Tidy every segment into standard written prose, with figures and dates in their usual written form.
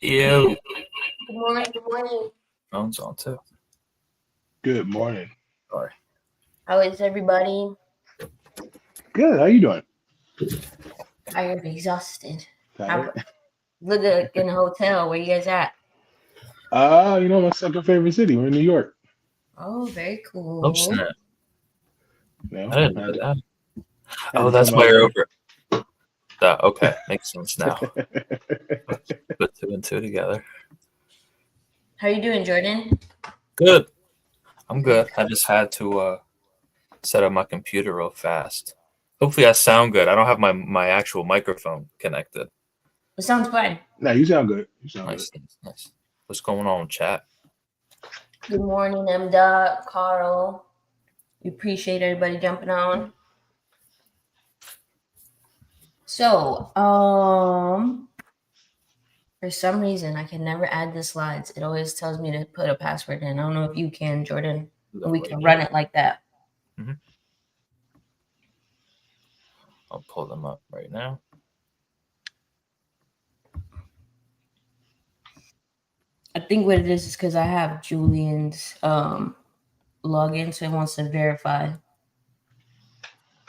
Ew. Good morning. Good morning. Phone's on too. Good morning. Sorry. How is everybody? Good. How you doing? Tired, exhausted. Tired? Look in a hotel. Where you guys at? My second favorite city. We're in New York. Oh, very cool. Oh snap! No, I didn't know that. had Oh, to that's come why out you're here. over. Okay, makes sense now. Put two and two together. How you doing, Jordan? Good. I'm good. I just had to set up my computer real fast. Hopefully, I sound good. I don't have my actual microphone connected. It sounds fine. No, you sound good. You sound Nice, good. nice. What's going on, chat? Good morning, M. Carl. We appreciate everybody jumping on. So, for some reason, I can never add the slides. It always tells me to put a password in. I don't know if you can, Jordan. We can run it like that. Mm-hmm. I'll pull them up right now. I think what it is because I have Julian's login, so it wants to verify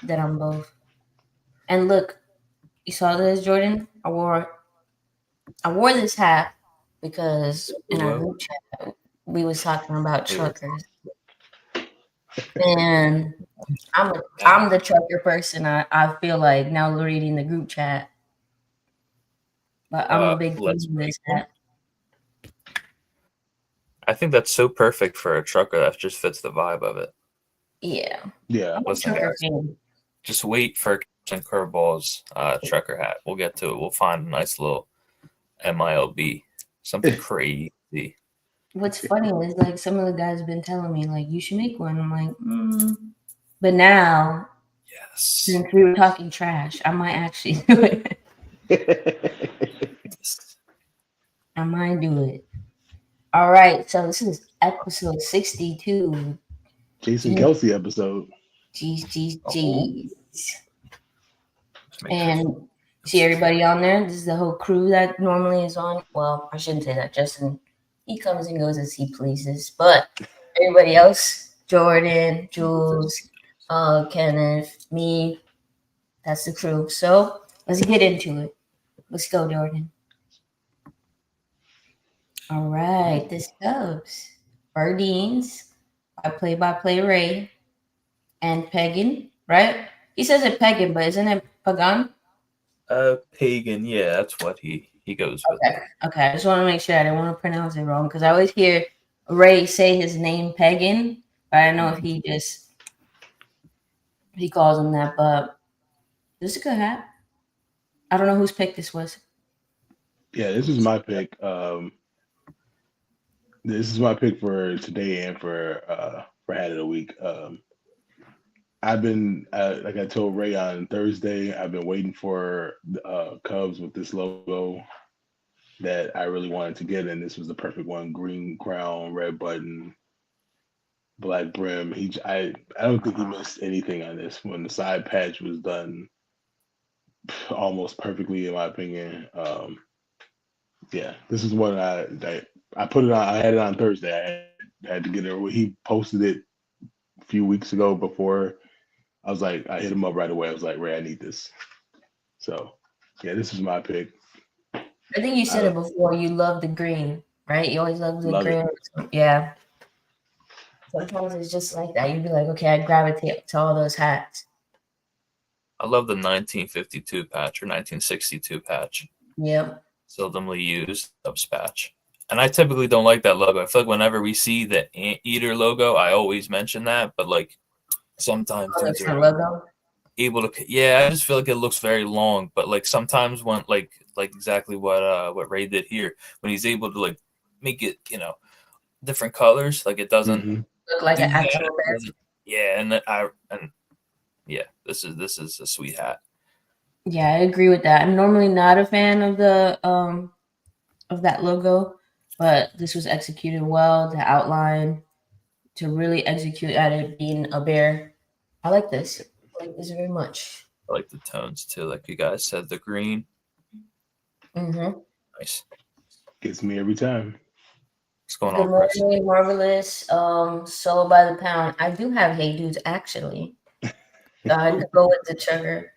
that I'm both. And look, you saw this, Jordan? I wore this hat because in our group chat we was talking about truckers. And I'm the trucker person. I feel like now reading the group chat. But I'm a big fan of this hat. I think that's so perfect for a trucker. That just fits the vibe of it. Yeah. Yeah. Listen, guys, just wait for Captain Curveball's trucker hat. We'll get to it. We'll find a nice little MILB. Something crazy. What's funny is like some of the guys have been telling me like you should make one. I'm like, But now, yes, since we were talking trash, I might actually do it. I might do it. All right, so this is episode 62. Jason Kelsey episode. Jeez. And see everybody on there? This is the whole crew that normally is on. Well, I shouldn't say that. Justin, he comes and goes as he pleases. But everybody else, Jordan, Jules, Kenneth, me, that's the crew. So let's get into it. Let's go, Jordan. All right, this goes. Bardines, by Play Ray, and Pagan, right? He says it Pagan, but isn't it Pagan? Pagan, yeah, that's what he goes with. Okay. I just want to make sure I don't want to pronounce it wrong because I always hear Ray say his name Pagan, but I don't know if he calls him that. But this is a good hat. I don't know whose pick this was. Yeah, this is my pick. This is my pick for today and for hat of the week. I've been like I told Ray on Thursday, I've been waiting for Cubs with this logo that I really wanted to get, and this was the perfect one: green crown, red button, black brim. I don't think he missed anything on this. When the side patch was done almost perfectly, in my opinion. Yeah, this is one I put it on. I had it on Thursday. I had to get it. He posted it a few weeks ago before. I was like, I hit him up right away. I was like, Ray, I need this. So, yeah, this is my pick. I think you said it before. You love the green, right? You always love the green. Yeah. Sometimes it's just like that. You'd be like, okay, I gravitate to all those hats. I love the 1952 patch or 1962 patch. Yep. Seldomly used Cubs patch. And I typically don't like that logo. I feel like whenever we see the Anteater logo, I always mention that. But like sometimes dudes are able to. Yeah, I just feel like it looks very long. But like sometimes when like exactly what Ray did here, when he's able to like make it different colors, like it doesn't look like an actual bear. Yeah, and yeah, this is a sweet hat. Yeah, I agree with that. I'm normally not a fan of the of that logo, but this was executed well. The outline to really execute at it being a bear. I like this. I like this very much. I like the tones too, like you guys said, the green. Mm-hmm. Nice. Gets me every time. What's going Good on, Chris? morning, Marvelous. Solo by the pound. I do have Hey Dudes actually. I could go with the chugger.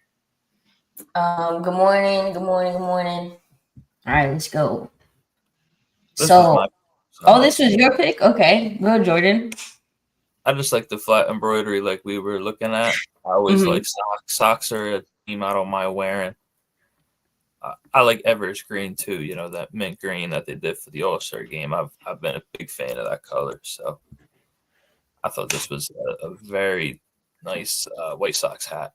Good morning, good morning, good morning. All right, let's go. This was my. This was your pick? Okay, go Jordan. I just like the flat embroidery like we were looking at. I always like socks. Socks are a theme I don't mind wearing. I like Everest green too. You know, that mint green that they did for the All-Star game. I've been a big fan of that color. So I thought this was a very nice White Sox hat.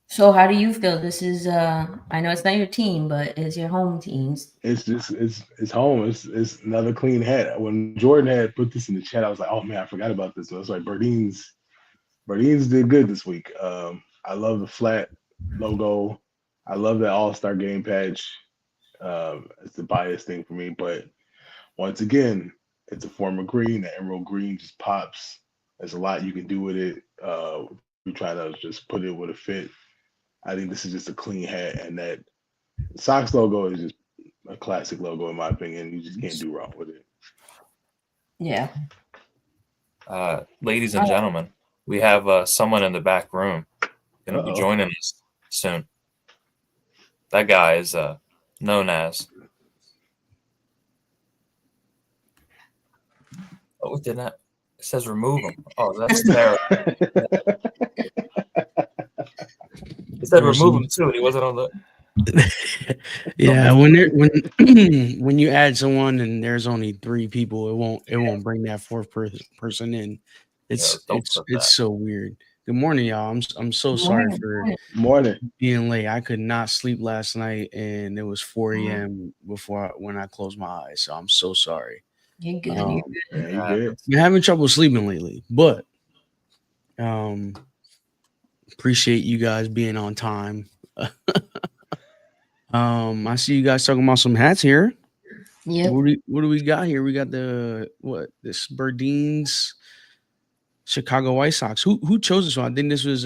So how do you feel? This is I know it's not your team, but it's your home team's. It's just it's home. It's another clean hat. When Jordan had put this in the chat, I was like, oh man, I forgot about this. So it's like Burdeen's did good this week. I love the flat logo. I love that All-Star game patch. It's the bias thing for me, but once again, it's a form of green. The emerald green just pops. There's a lot you can do with it. We try to just put it with a fit. I think this is just a clean hat, and that Sox logo is just a classic logo in my opinion. You just can't do wrong with it. Yeah. Ladies and gentlemen, we have someone in the back room going to be joining us soon. That guy is known as. Oh, it did not. It says remove him. Oh, that's terrible. It said remove him too, and he wasn't on the. Yeah, when you add someone and there's only 3 people, it won't bring that 4th person in. It's so weird. Good morning, y'all. I'm so sorry for being late. I could not sleep last night, and it was 4 a.m. when I closed my eyes. So I'm so sorry. You're good. You're good. You're having trouble sleeping lately, but appreciate you guys being on time. I see you guys talking about some hats here. Yeah. What do we got here? We got this Burdeen's Chicago White Sox. Who chose this one? I think this was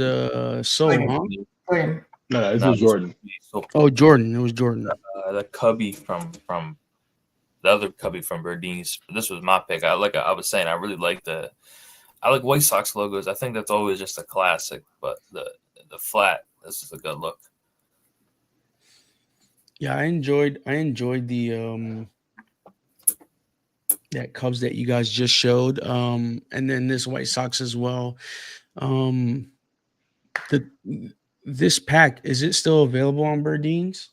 Sol, huh? Jordan. No, this was Jordan. Oh, Jordan. It was Jordan. The cubby from the other cubby from Burdeen's. This was my pick. I was saying, I really like White Sox logos. I think that's always just a classic, but the flat, this is a good look. Yeah, I enjoyed the that Cubs that you guys just showed. And then this White Sox as well. This pack, is it still available on Burdeen's?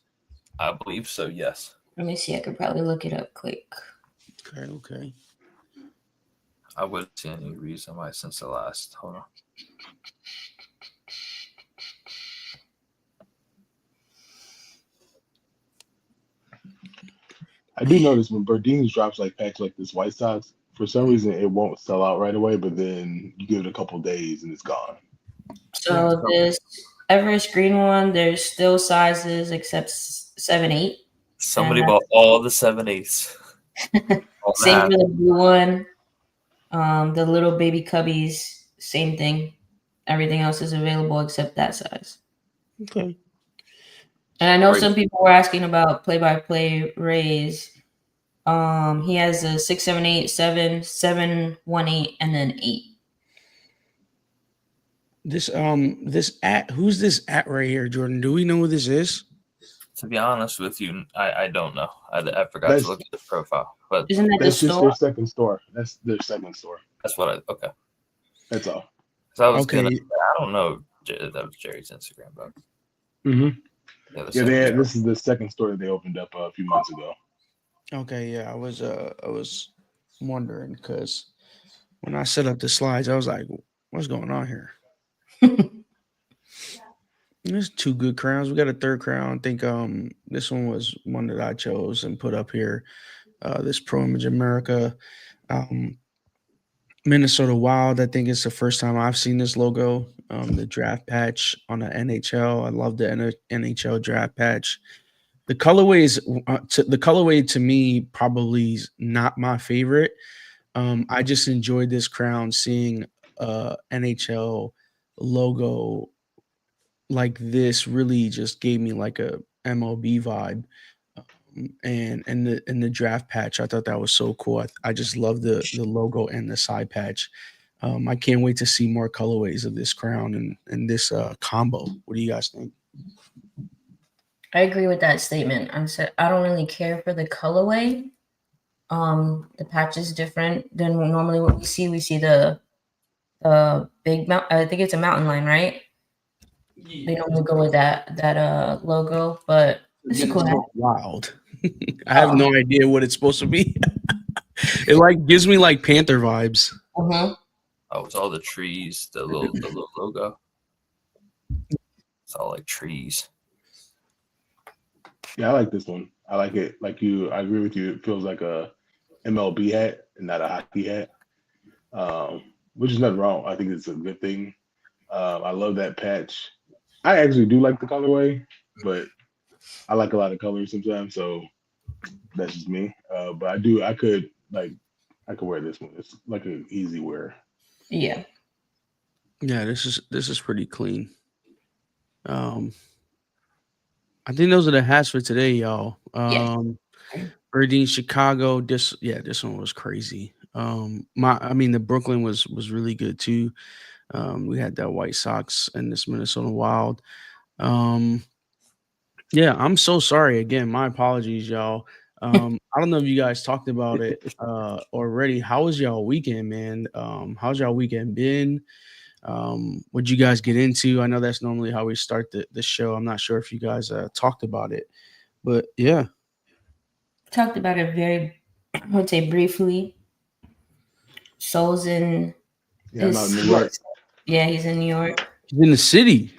I believe so, yes. Let me see. I could probably look it up quick. Okay. I wouldn't see any reason why since the last. Hold on. I do notice when Burdeen's drops like packs like this White Sox, for some reason it won't sell out right away, but then you give it a couple days and it's gone. So this Everest green one, there's still sizes except 7/8. Somebody bought all the 7/8s. Same for the blue one. The little baby cubbies, same thing. Everything else is available except that size. Okay. And I know some people were asking about play-by-play Rays. He has a 6, 7, 8, 7, 7, 1, 8, and then 8. This who's this at right here, Jordan? Do we know who this is? To be honest with you, I don't know. I forgot to look at the profile. But isn't that that's the just store? their second store. That's their second store. That's what okay. That's all. So I don't know if that was Jerry's Instagram, but this is the second store that they opened up a few months ago. Okay, yeah, I was wondering because when I set up the slides, I was like, what's going on here? There's 2 good crowns. We got a 3rd crown. I think this one was one that I chose and put up here. This Pro Image America Minnesota Wild. I think it's the first time I've seen this logo. The draft patch on the NHL. I love the NHL draft patch. The colorway to me probably is not my favorite. I just enjoyed this crown, seeing NHL logo like this really just gave me like a MLB vibe. and the draft patch. I thought that was so cool. I just love the logo and the side patch. I can't wait to see more colorways of this crown and this combo. What do you guys think? I agree with that statement. I said I don't really care for the colorway. The patch is different than normally what we see. We see the big mount. I think it's a mountain lion, right? Yeah. They normally go with that logo, but it's a cool hat. Wild. I have no idea what it's supposed to be. It like gives me like Panther vibes. Uh-huh. Oh, it's all the trees, the little logo. It's all like trees. Yeah, I like this one. I like it. Like you, I agree with you. It feels like a MLB hat and not a hockey hat, which is nothing wrong. I think it's a good thing. I love that patch. I actually do like the colorway, but I like a lot of colors sometimes, so that's just me. But I could wear this one. It's like an easy wear. Yeah. Yeah, this is pretty clean. I think those are the hats for today, y'all. Birdine Chicago. This one was crazy. The Brooklyn was really good too. We had that White Sox and this Minnesota Wild. I'm so sorry again. My apologies, y'all. I don't know if you guys talked about it already. How was y'all weekend, man? How's y'all weekend been? What'd you guys get into? I know that's normally how we start the show. I'm not sure if you guys talked about it, but yeah. Talked about it I would say briefly. Soul's in I'm out in New York. Yeah, he's in New York. He's in the city.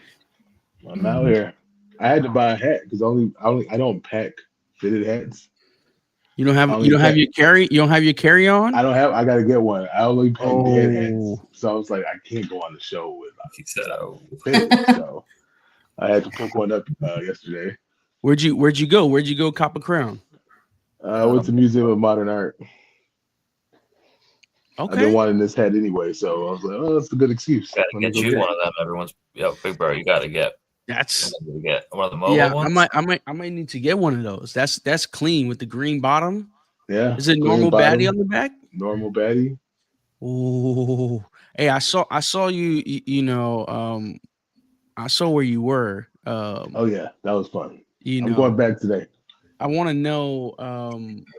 I'm out here. I had to buy a hat because I don't pack fitted hats. You don't have your carry on? I gotta get one. I only pack dead hats. So I was like, I can't go on the show with fitted, so I had to pick one up yesterday. Where'd you go? Where'd you go cop a crown? I went to Museum of Modern Art. Okay. I've been wanting this hat anyway, so I was like, "Oh, that's a good excuse." Gotta get you one of them. Everyone's big bro. You gotta get. That's get one of the mobile ones. I might need to get one of those. That's clean with the green bottom. Yeah. Is it normal baddie on the back? Normal baddie. Oh, hey, I saw you. I saw where you were. Oh yeah, that was fun. I'm going back today. I want to know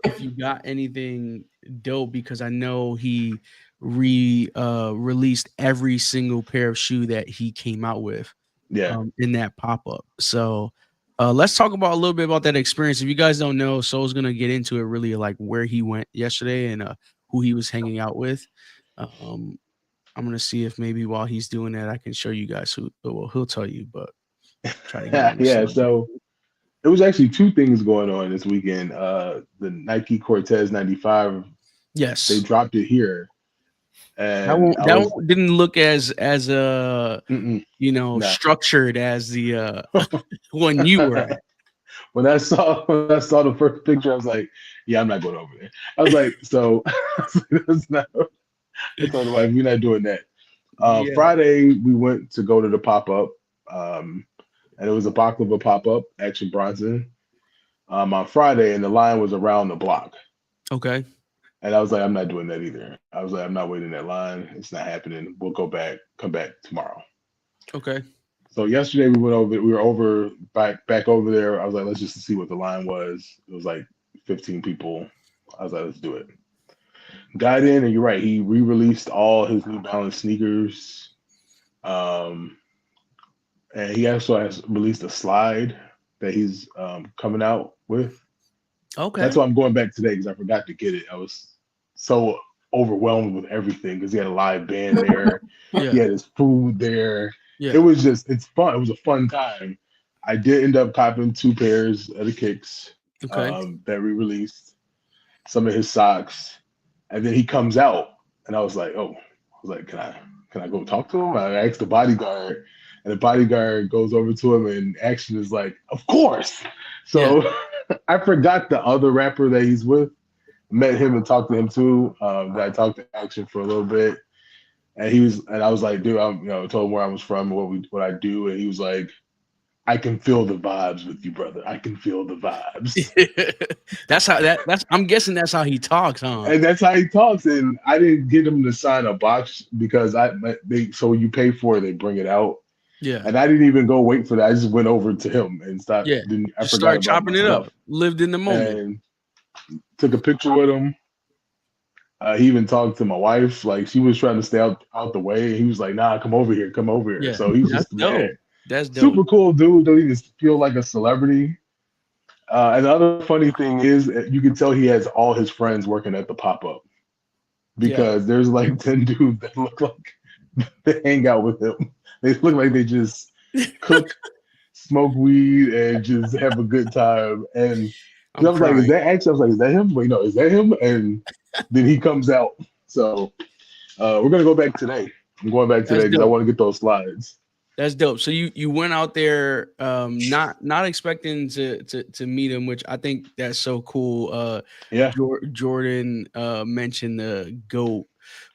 if you got anything dope because I know he released every single pair of shoe that he came out with. Yeah. In that pop-up. So let's talk about a little bit about that experience. If you guys don't know, Soul's gonna get into it really like where he went yesterday and who he was hanging out with. I'm gonna see if maybe while he's doing that, I can show you guys who. Well, he'll tell you, but try to get yeah. So there was actually two things going on this weekend. The Nike Cortez 95. Yes, they dropped it here. And that one didn't look as structured as the one you were at. When I saw the first picture, I was like, "Yeah, I'm not going over there." I was like, "So that's not." I told the wife, "We're not doing that." Friday, we went to go to the pop up, and it was a baklava pop up, Action Bronson, on Friday, and the line was around the block. Okay. And I was like, I'm not doing that either. I was like, I'm not waiting that line. It's not happening. We'll come back tomorrow. Okay. So yesterday we were back over there. I was like, let's just see what the line was. It was like 15 people. I was like, let's do it. Got in, and you're right. He re-released all his New Balance sneakers. And he also has released a slide that he's coming out with. Okay. That's why I'm going back today because I forgot to get it. I was so overwhelmed with everything because he had a live band there. Yeah. He had his food there. Yeah. It's fun. It was a fun time. I did end up copping 2 pairs of the kicks that we released, some of his socks, and then he comes out, and I was like, can I go talk to him? I asked the bodyguard, and the bodyguard goes over to him, and Action is like, of course. So I forgot the other rapper that he's with. Met him and talked to him too. I talked to Action for a little bit, and I was like, dude, I told him where I was from and what I do, and he was like, I can feel the vibes with you, brother. I can feel the vibes. that's I'm guessing that's how he talks, huh? And that's how he talks. And I didn't get him to sign a box because so you pay for it, they bring it out. Yeah. And I didn't even go wait for that. I just went over to him and stopped. Yeah. I Just forgot started about chopping my it stuff. up. Lived in the moment. And took a picture with him. He even talked to my wife. Like, she was trying to stay out the way. And he was like, nah, come over here. Come over here. Yeah. So he's That's just dope. That's dope. Super cool dude. Don't even feel like a celebrity. And the other funny thing is you can tell he has all his friends working at the pop-up because there's like 10 dudes that look like they hang out with him. They look like they just cook, smoke weed, and just have a good time. And I was like, is that him? Wait, no, is that him? And then he comes out. So we're gonna go back today. I'm going back today because I want to get those slides. That's dope. So you went out there not expecting to meet him, which I think that's so cool. Jordan mentioned the GOAT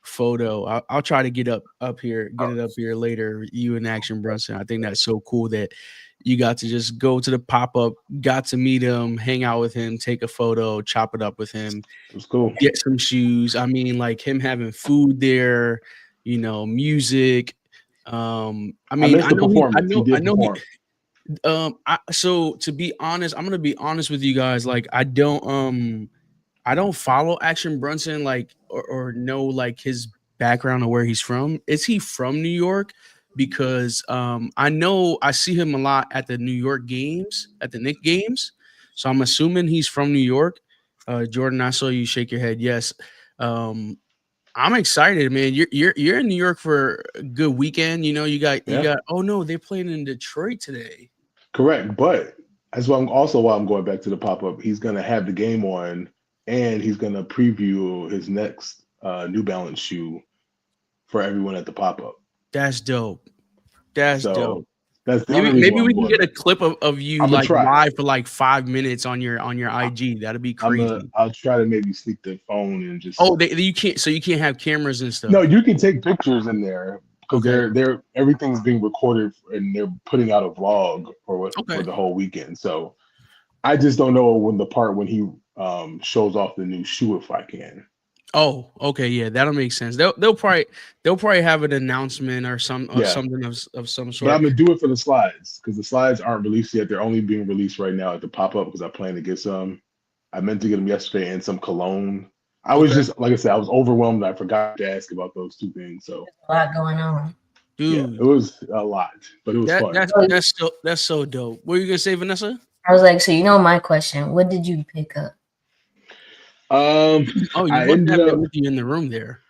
photo. I'll try to get it up here later. You and Action Brunson. I think that's so cool that you got to just go to the pop-up, got to meet him, hang out with him, take a photo, chop it up with him. It was cool. Get some shoes. I mean, like him having food there, music. I know. So to be honest, I'm gonna be honest with you guys. Like, I don't follow Action Brunson, like, or know like his background or where he's from. Is he from New York? Because I know I see him a lot at the New York games, at the Knicks games. So I'm assuming he's from New York. Jordan, I saw you shake your head. Yes. I'm excited, man. You're in New York for a good weekend. You got. Oh no, they're playing in Detroit today. Correct, but that's why I'm going back to the pop-up. He's gonna have the game on, and he's gonna preview his next New Balance shoe for everyone at the pop-up. That's dope. That's dope. That's maybe we can get a clip of you like live for like 5 minutes on your IG. That'd be crazy. I'll try to maybe sneak the phone and just. Oh, you can't. So you can't have cameras and stuff. No, you can take pictures in there because they're everything's being recorded and they're putting out a vlog for the whole weekend. So I just don't know when he shows off the new shoe if I can. Oh, okay, yeah, that'll make sense. They'll probably have an announcement or something of some sort. But I'm gonna do it for the slides because the slides aren't released yet. They're only being released right now at the pop-up because I plan to get some. I meant to get them yesterday and some cologne. I was just, like I said, I was overwhelmed. I forgot to ask about those two things. So a lot going on, dude. Yeah, it was a lot, but it was fun. That's so dope. What were you gonna say, Vanessa? I was like, so my question. What did you pick up? You wouldn't have it with you in the room there.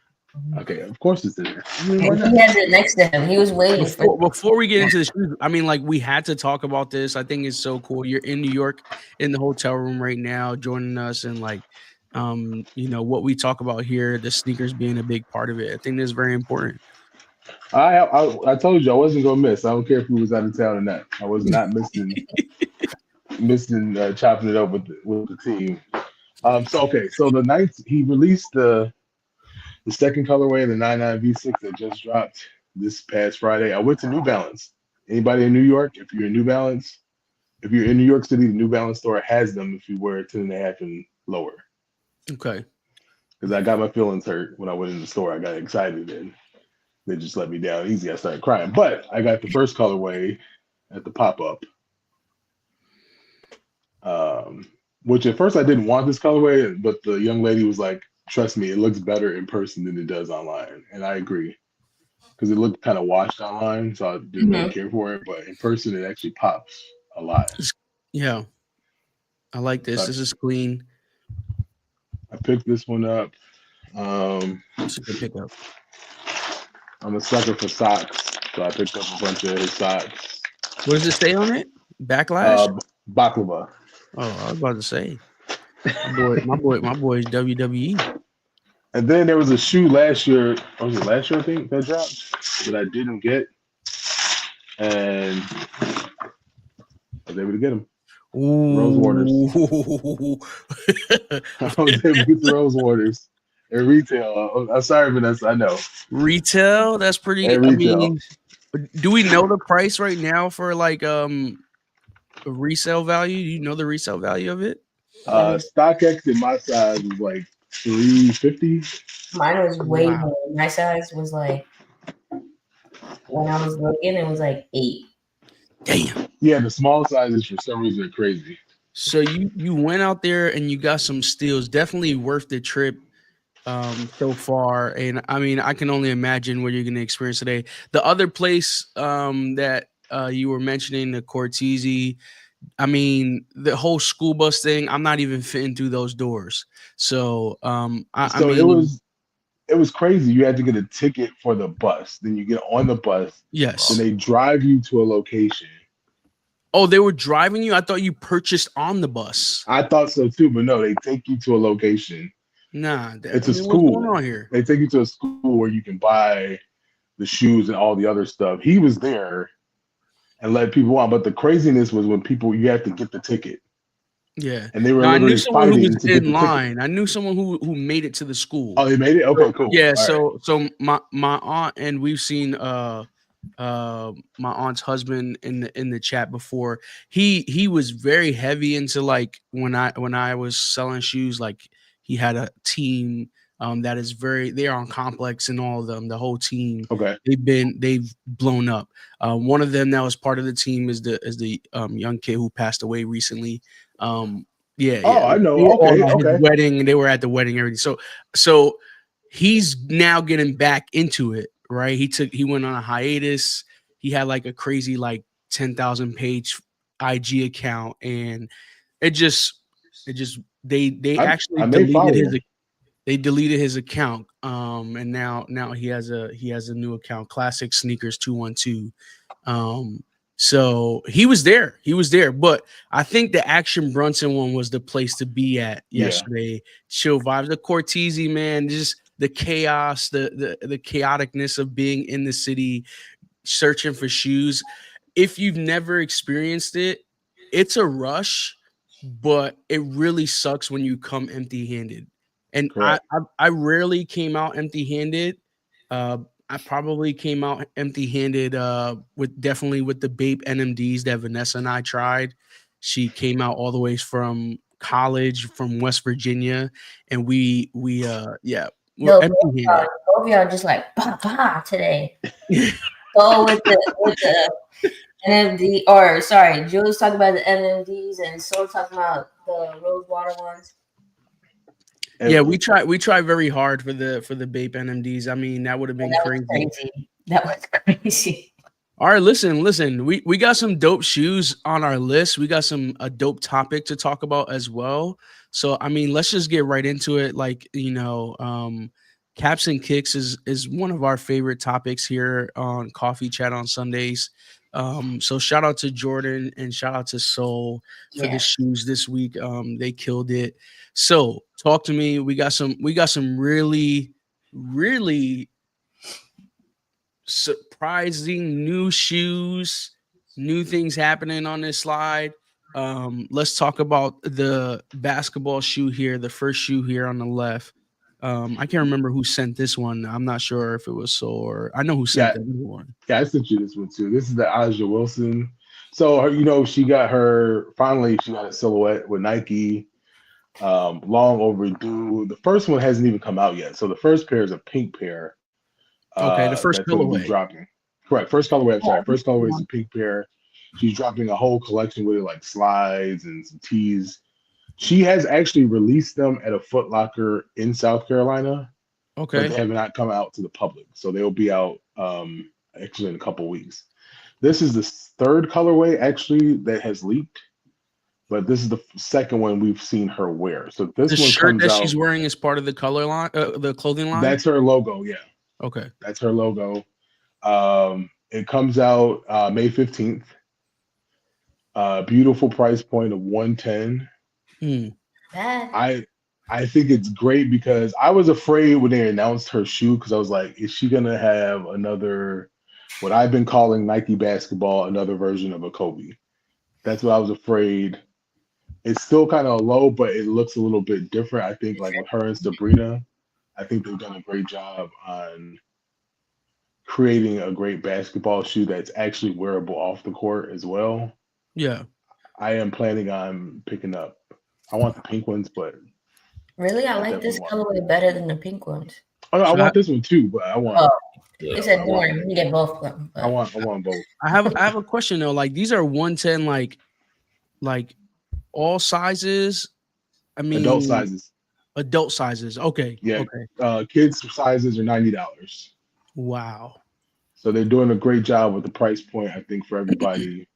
Okay, of course it's there. He has it next to him. He was waiting before we get into the shoes. I mean, like, we had to talk about this. I think it's so cool. You're in New York in the hotel room right now, joining us, and like, what we talk about here, the sneakers being a big part of it. I think that's very important. I told you I wasn't gonna miss. I don't care if we was out of town or not. I was not missing chopping it up with the team. So the Knights, he released the second colorway of the 99 V6 that just dropped this past Friday. I went to New Balance. Anybody in New York, if you're in New Balance, if you're in New York City, the New Balance store has them if you wear 10.5 and lower. Okay. Because I got my feelings hurt when I went in the store. I got excited and they just let me down easy. I started crying. But I got the first colorway at the pop-up. Which at first I didn't want this colorway, but the young lady was like, trust me, it looks better in person than it does online. And I agree. Because it looked kind of washed online, so I didn't really care for it. But in person, it actually pops a lot. Yeah. I like this. This is clean. I picked this one up. It's a good pickup. I'm a sucker for socks, so I picked up a bunch of his socks. What does it say on it? Backlash? Baklava. Oh, I was about to say. My boy's WWE. And then there was a shoe last year. Was it last year, I think, that dropped that I didn't get. And I was able to get them. Rose Waters. I was able to get the Rose Waters. At retail. I'm sorry, Vanessa. I know. Retail? That's pretty. I mean, do we know the price right now for like resale value? Do you know the resale value of it? StockX in my size was like $350. Mine was way more. My size was like, when I was looking, it was like 8. Damn. Yeah, the small sizes for some reason are crazy. So you went out there and you got some steals. Definitely worth the trip so far. And I mean, I can only imagine what you're going to experience today. The other place that you were mentioning, the Cortese, I mean, the whole school bus thing, I'm not even fitting through those doors. So I mean, it was crazy. You had to get a ticket for the bus. Then you get on the bus. Yes. Then they drive you to a location. Oh, they were driving you? I thought you purchased on the bus. I thought so too, but no, they take you to a location. Nah, it's a school. What's going on here? They take you to a school where you can buy the shoes and all the other stuff. He was there and let people on, but the craziness was when you have to get the ticket. Yeah, and they were literally fighting to get the line. I knew someone who made it to the school. Oh, they made it. Okay, cool. Yeah, all so my aunt, and we've seen my aunt's husband in the chat before. He was very heavy into, like, when I was selling shoes, like he had a team that is they're on Complex and all of them, the whole team. Okay. They've blown up. One of them that was part of the team is the young kid who passed away recently. Yeah. I know. Okay. Wedding, and they were at the wedding, everything. So he's now getting back into it, right? He went on a hiatus. He had like a crazy, like 10,000 page IG account, and they actually deleted his account. And now he has a new account, Classic Sneakers 212. So he was there, but I think the Action Brunson one was the place to be at yesterday. Yeah. Chill vibes, the Cortese, man, just the chaos, the chaoticness of being in the city, searching for shoes. If you've never experienced it, it's a rush, but it really sucks when you come empty-handed. And I rarely came out empty-handed. I probably came out empty-handed with the Bape NMDs that Vanessa and I tried. She came out all the way from college, from West Virginia, and we're empty-handed. Both of y'all just like bah today. Go with the NMD, or sorry, Jules talking about the NMDs and Soul talking about the rose water ones. Yeah, we try very hard for the Bape NMDs. I mean, that would have been crazy. That was crazy. All right, listen. We got some dope shoes on our list. We got a dope topic to talk about as well. So, I mean, let's just get right into it. Like, Caps and Kicks is one of our favorite topics here on Coffee Chat on Sundays. So shout out to Jordan and shout out to Soul for the shoes this week. They killed it. So talk to me. We got some really, really surprising new shoes, new things happening on this slide. Let's talk about the basketball shoe here, the first shoe here on the left. I can't remember who sent this one. I'm not sure if it was Soul or I know who sent the new one. Yeah, I sent you this one too. This is the Aja Wilson. So she got a silhouette with Nike. Long overdue. The first one hasn't even come out yet. So the first pair is a pink pair. Okay, the first colorway. Dropping. Correct. First colorway. I'm sorry. First colorway is a pink pair. She's dropping a whole collection with it, like slides and some tees. She has actually released them at a Foot Locker in South Carolina. Okay. But they have not come out to the public. So they'll be out actually in a couple weeks. This is the third colorway actually that has leaked. But this is the second one we've seen her wear. So this the one shirt comes that out, she's wearing is part of the color line, the clothing line. That's her logo. Yeah. Okay. That's her logo. It comes out May 15th. Beautiful price point of $110. I think it's great because I was afraid when they announced her shoe because I was like, is she gonna have another, what I've been calling Nike basketball, another version of a Kobe? That's what I was afraid. It's still kind of low, but it looks a little bit different. I think like with her and Sabrina, I think they've done a great job on creating a great basketball shoe that's actually wearable off the court as well. Yeah. I am planning on picking up. I want the pink ones, but really, I like this colorway better than the pink ones. Oh, no, I want this one too, but I want. Oh, they said you can get both of them. I want both. I have a question though. Like these are 110, like all sizes. I mean, adult sizes. Adult sizes. Okay. Yeah. Okay. Kids sizes are $90. Wow. So they're doing a great job with the price point, I think, for everybody.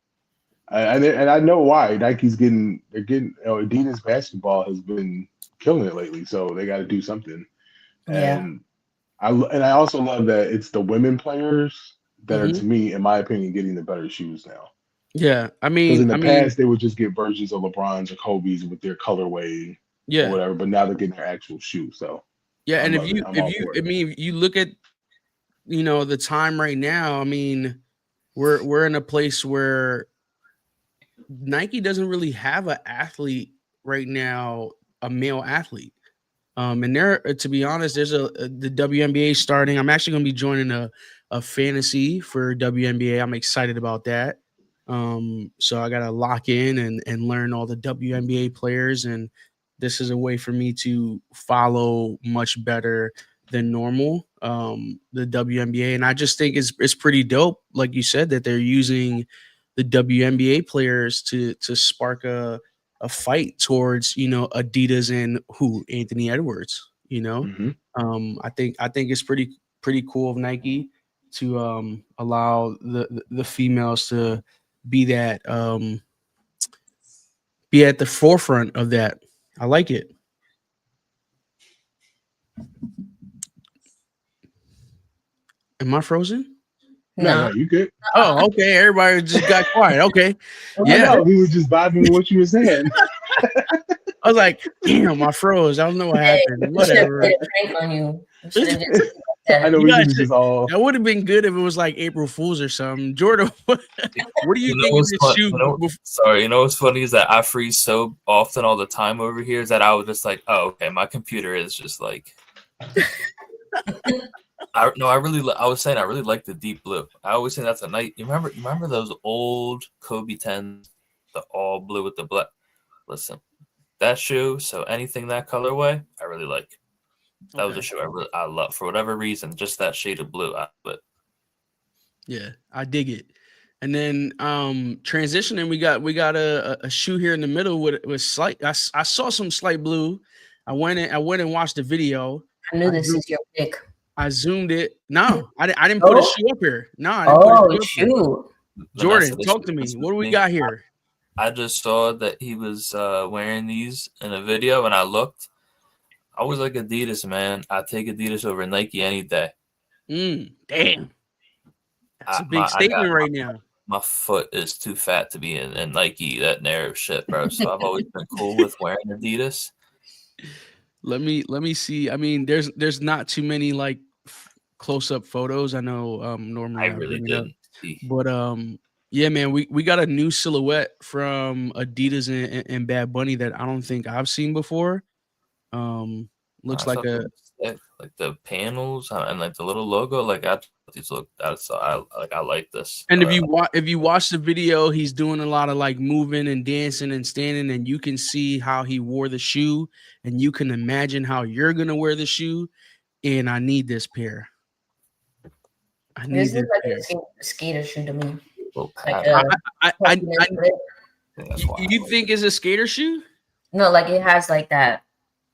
And I know why. Nike's getting Adidas basketball has been killing it lately, so they got to do something. And I also love that it's the women players that are, to me, in my opinion, getting the better shoes now. Yeah, I mean, because in the past they would just get versions of LeBrons or Kobe's with their colorway, or whatever. But now they're getting their actual shoe. So and if you look at the time right now, I mean, we're in a place where Nike doesn't really have an athlete right now, a male athlete. And there, to be honest, there's the WNBA starting. I'm actually going to be joining a fantasy for WNBA. I'm excited about that. So I got to lock in and learn all the WNBA players. And this is a way for me to follow much better than normal, the WNBA. And I just think it's pretty dope. Like you said, that they're using the WNBA players to spark a fight towards, Adidas and Anthony Edwards, I think it's pretty cool of Nike to allow the females to be that be at the forefront of that. I like it. Am I frozen? No, you good. Oh, okay. Everybody just got quiet. Okay. Yeah, we were just vibing with what you were saying. I was like, damn, I froze. I don't know what happened. Whatever. On you. I know that would have been good if it was like April Fool's or something. Jordan, what do you think of this shoe? Sorry, what's funny is that I freeze so often all the time over here is that I was just like, oh, okay, my computer is just like. I was saying I really like the deep blue. I always say that's a nice. You remember those old Kobe 10s, the all blue with the black. Listen, that shoe. So anything that colorway, I really like. That was a shoe I love for whatever reason. Just that shade of blue. Yeah, I dig it. And then transitioning, we got a shoe here in the middle with slight. I saw some slight blue. I went and watched the video. I knew this is your pick. I zoomed it. No, I didn't put a shoe up here. No, I didn't put a shoe. Jordan, talk to me. What do we got here? I just saw that he was wearing these in a video, and I looked. I was like Adidas, man. I take Adidas over Nike any day. Damn. That's a big statement right now. My foot is too fat to be in Nike, that narrow shit, bro. So I've always been cool with wearing Adidas. Let me see. I mean, there's not too many like close-up photos. I know normally I really didn't see. But yeah, man, we got a new silhouette from Adidas and Bad Bunny that I don't think I've seen before. Looks like the panels and like the little logo. Like these look. I like this. And if you watch the video, he's doing a lot of like moving and dancing and standing, and you can see how he wore the shoe, and you can imagine how you're gonna wear the shoe. And I need this pair. This is like a skater shoe to me. You think it's a skater shoe? No, like it has like that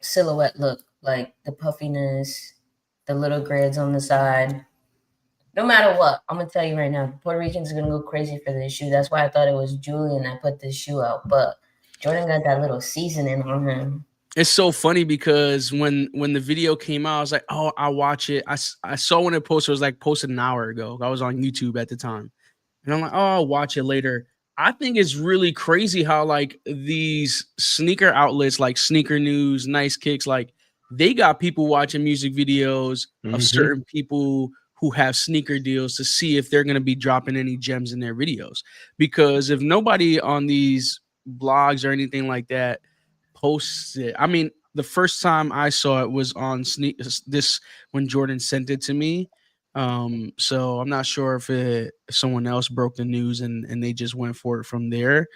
silhouette look, like the puffiness, the little grids on the side. No matter what, I'm gonna tell you right now, Puerto Ricans are gonna go crazy for this shoe. That's why I thought it was Julian that put this shoe out, but Jordan got that little seasoning on him. It's so funny because when the video came out, I was like, oh, I'll watch it. I saw when it posted, it was like posted an hour ago. I was on YouTube at the time. And I'm like, oh, I'll watch it later. I think it's really crazy how like these sneaker outlets like Sneaker News, Nice Kicks, like they got people watching music videos of certain people who have sneaker deals to see if they're going to be dropping any gems in their videos. Because if nobody on these blogs or anything like that posts it, I mean, the first time I saw it was on this when Jordan sent it to me. So I'm not sure if someone else broke the news and they just went for it from there.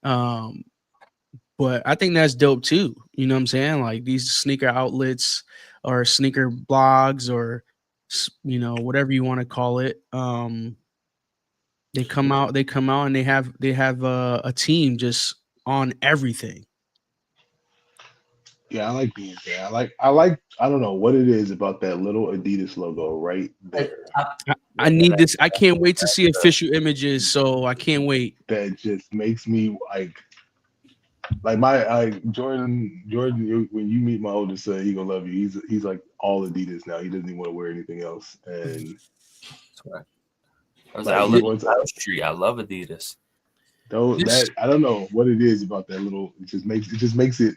But I think that's dope too. You know what I'm saying? Like these sneaker outlets or sneaker blogs or whatever you want to call it. They come out and they have a team just on everything. Yeah, I like being there. I don't know what it is about that little Adidas logo right there. I need this. I can't wait to see official images, so I can't wait. That just makes me like Jordan. When you meet my oldest son, he gonna love you. He's like all Adidas now. He doesn't even want to wear anything else. And I was out street. I love Adidas. I don't know what it is about that little. It just makes it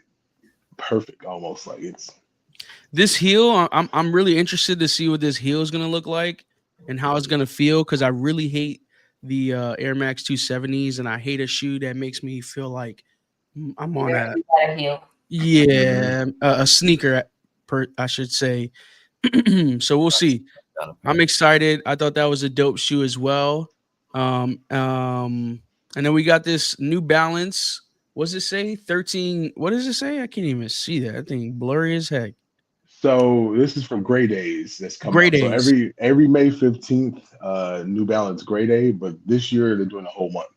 perfect, almost like it's. This heel, I'm really interested to see what this heel is gonna look like and how it's gonna feel, because I really hate the Air Max 270s, and I hate a shoe that makes me feel like I'm on a heel. Yeah, a sneaker, I should say. So we'll see. I'm excited. I thought that was a dope shoe as well. And then we got this New Balance. What's it say? 13. What does it say? I can't even see that. I think blurry as heck. So this is from Gray Days. That's coming out. So every May 15th, New Balance Gray Day, but this year they're doing a whole month.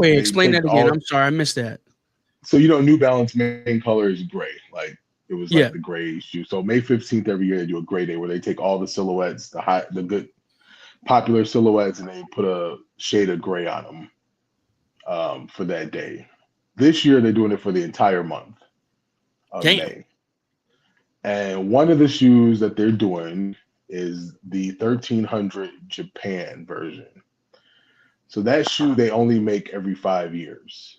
Explain that again. I'm sorry, I missed that. So New Balance main color is gray. Like it was like the gray shoe. So May 15th every year they do a Gray Day where they take all the silhouettes, the good popular silhouettes, and they put a shade of gray on them for that day. This year they're doing it for the entire month of May. And one of the shoes that they're doing is the 1300 Japan version. So that shoe they only make every 5 years.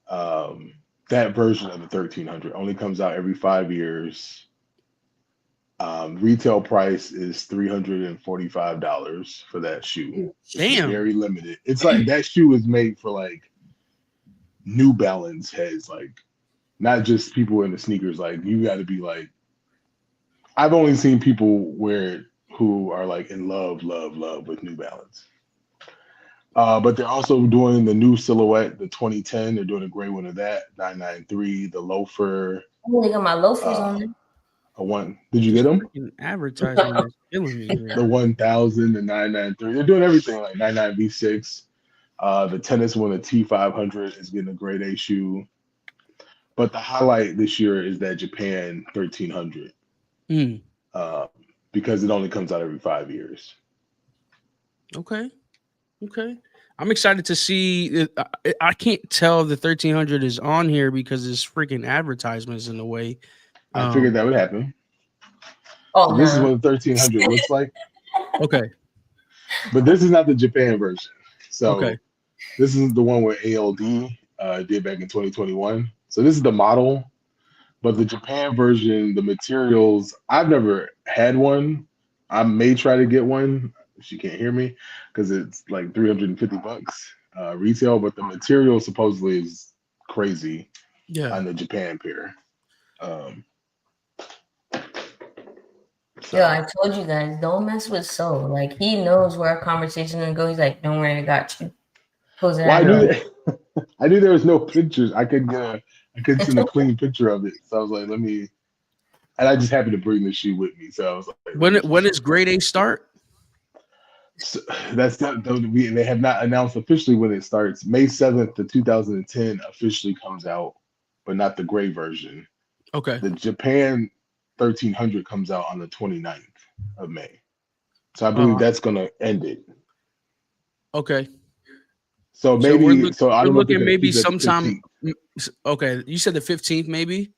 That version of the 1300 only comes out every 5 years. Retail price is $345 for that shoe. Damn. It's very limited. It's like that shoe is made for like New Balance heads, like not just people in the sneakers. Like you got to be like, I've only seen people wear it who are like in love with New Balance. But they're also doing the new silhouette, the 2010. They're doing a gray one of that, 993, the loafer. I got my loafers on there. Did you get them? Advertisement is killing me here. The 1000, the 993. They're doing everything like 99 V6. The tennis one, the T500, is getting a grade A shoe. But the highlight this year is that Japan 1300. Because it only comes out every 5 years. Okay. I'm excited to see. I can't tell the 1300 is on here because it's freaking advertisements in a way. I figured that would happen. So this is what the 1300 looks like. Okay. But this is not the Japan version. So this is the one where ALD did back in 2021. So this is the model. But the Japan version, the materials, I've never had one. I may try to get one if you can't hear me, because it's like $350 retail. But the material supposedly is crazy on the Japan pair. I told you guys, don't mess with Soul. Like he knows where our conversation is gonna go. He's like, don't worry, I got you. I knew there was no pictures. I couldn't send a clean picture of it. So I was like, and I just happened to bring the shoe with me. So I was like, when does grade A start? So they have not announced officially when it starts. May 7th, the 2010 officially comes out, but not the gray version. Okay. The Japan 1300 comes out on the 29th of May. So I believe that's going to end it. Okay. So maybe we're looking maybe sometime. Okay, you said the 15th, maybe.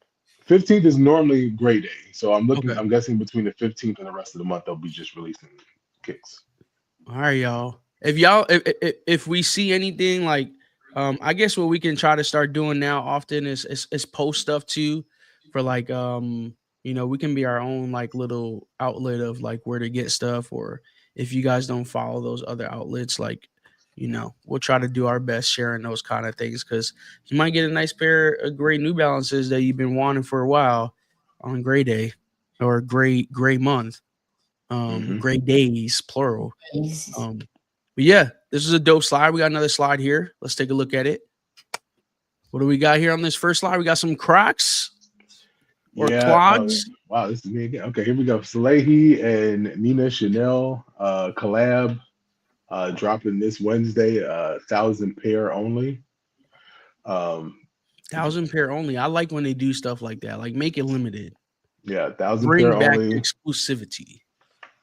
15th is normally Gray Day, so I'm looking. Okay. I'm guessing between the 15th and the rest of the month they'll be just releasing kicks. All right, y'all. If we see anything like, I guess what we can try to start doing now often is post stuff too, for like we can be our own like little outlet of like where to get stuff, or if you guys don't follow those other outlets, like. We'll try to do our best sharing those kind of things, because you might get a nice pair of gray New Balances that you've been wanting for a while on Gray Day or gray month, Gray days, plural. But yeah, this is a dope slide. We got another slide here. Let's take a look at it. What do we got here on this first slide? We got some Crocs or clogs. Wow, this is me again. Okay, here we go. Salehi and Nina Chanel collab dropping this Wednesday. 1,000 pair only. 1,000 pair only. I like when they do stuff like that. Like make it limited. Yeah, 1,000 Bring pair back only. Exclusivity.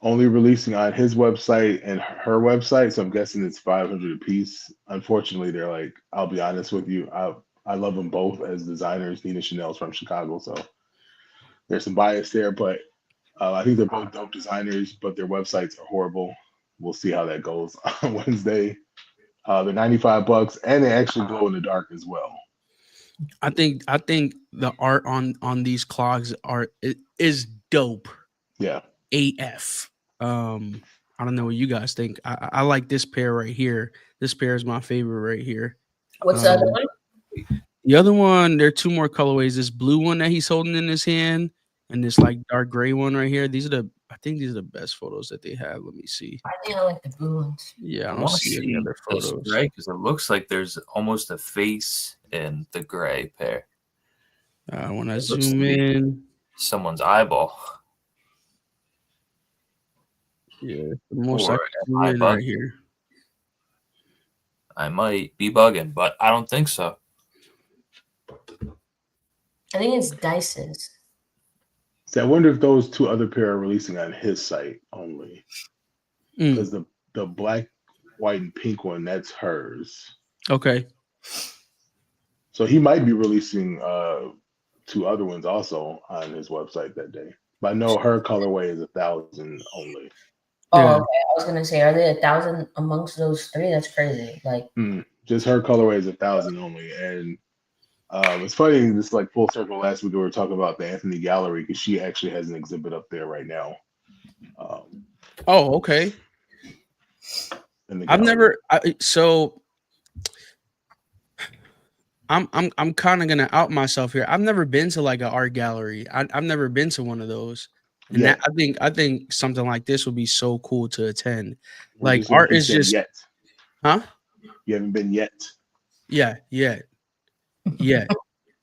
Only releasing on his website and her website, so I'm guessing it's 500 a piece. Unfortunately, they're like, I'll be honest with you, I love them both as designers. Nina Chanel's from Chicago, so there's some bias there, but I think they're both dope designers, but their websites are horrible. We'll see how that goes on Wednesday. They're $95, and they actually glow in the dark as well. I think the art on these clogs is dope. Yeah. AF. I don't know what you guys think. I like this pair right here. This pair is my favorite right here. What's the other one? The other one, there are two more colorways. This blue one that he's holding in his hand, and this like dark gray one right here. I think these are the best photos that they have. Let me see. I think I like the blue ones. Yeah, I don't see any other photos. Gray, because it looks like there's almost a face in the gray pair. When I zoom in, someone's eyeball. Yeah, the most I can right here. I might be bugging, but I don't think so. I think it's Dice's. See, I wonder if those two other pair are releasing on his site only. Because the black, white, and pink one, that's hers. Okay. So he might be releasing two other ones also on his website that day. But I know her colorway is 1,000 only. Oh, okay. I was gonna say, are there 1,000 amongst those three? That's crazy. Like, just her colorway is 1,000 only, and it's funny. This like full circle. Last week we were talking about the Anthony Gallery because she actually has an exhibit up there right now. Oh, okay. I've never. I'm kind of gonna out myself here. I've never been to like an art gallery. I've never been to one of those. And that, I think something like this would be so cool to attend. Like art is just yet. Huh? You haven't been yet. Yeah.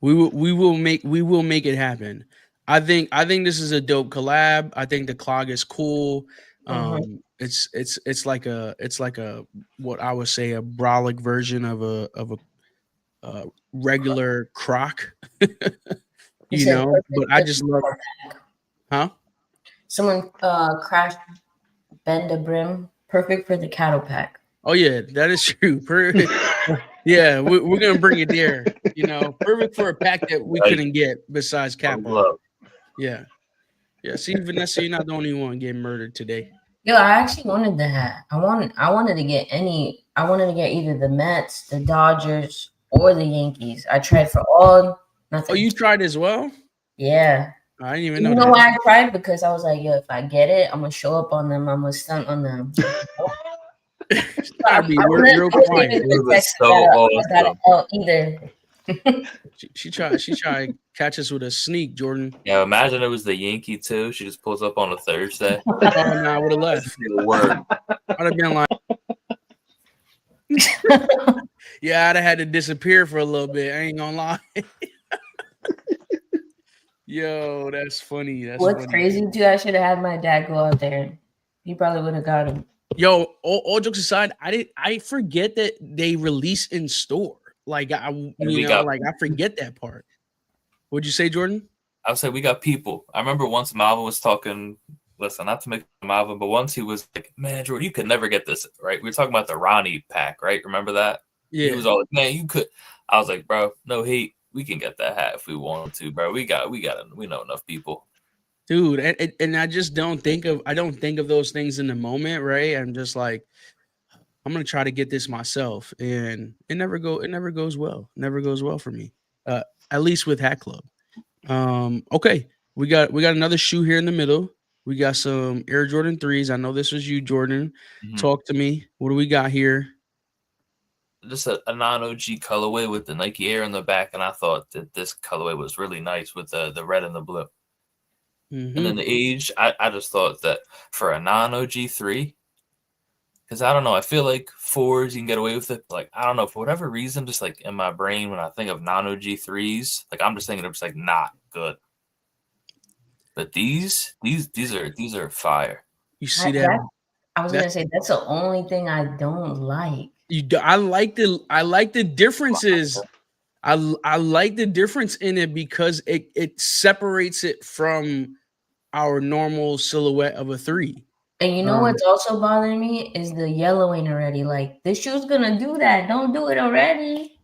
We will make it happen. I think this is a dope collab. I think the clog is cool. It's like a what I would say a brolic version of a regular croc. you know, but I just love Huh? Someone crashed bend a brim, perfect for the cattle pack. Oh yeah, that is true. Yeah, we're gonna bring it there. You know, perfect for a pack that we couldn't get besides Capo. Yeah. See, Vanessa, you're not the only one getting murdered today. Yo, I actually wanted the hat. I wanted to get either the Mets, the Dodgers, or the Yankees. I tried for all. Nothing. Oh, you tried as well? Yeah. I didn't even know. You know why I tried? Because I was like, yo, if I get it, I'm gonna show up on them. I'm gonna stunt on them. I'd be real quiet. She tried to catch us with a sneak, Jordan. Yeah, imagine it was the Yankee too. She just pulls up on a Thursday. Oh no, I would have left. I'd have been like, yeah, I'd have had to disappear for a little bit. I ain't gonna lie. Yo, that's funny. What's crazy too? I should have had my dad go out there. He probably would have got him. Yo, all jokes aside, I forget that they release in store. Like I forget that part. What'd you say, Jordan? I would say we got people. I remember once Malvin was talking. Listen, not to make Malvin, but once he was like, "Man, Jordan, you could never get this." Right? We were talking about the Ronnie pack, right? Remember that? Yeah. He was all like, "Man, you could." I was like, "Bro, no hate. We can get that hat if we want to, bro. We know enough people." Dude, and I just don't think of those things in the moment, right? I'm just like, I'm gonna try to get this myself, and it never goes well. Never goes well for me. At least with Hat Club. Okay, we got another shoe here in the middle. We got some Air Jordan 3s. I know this was you, Jordan. Mm-hmm. Talk to me. What do we got here? Just a non-OG colorway with the Nike Air in the back, and I thought that this colorway was really nice with the red and the blue. Mm-hmm. And then the age, I just thought that for a non-OG 3, Because I don't know, I feel like 4s you can get away with it. Like I don't know, for whatever reason, just like in my brain when I think of non-OG 3s, like I'm just thinking of just like not good. But these are fire. You see that? I was gonna say that's the only thing I don't like. I like the differences. I like the difference in it because it separates it from our normal silhouette of a 3. And you know what's also bothering me is the yellowing already. Like this shoe's gonna do that. Don't do it already.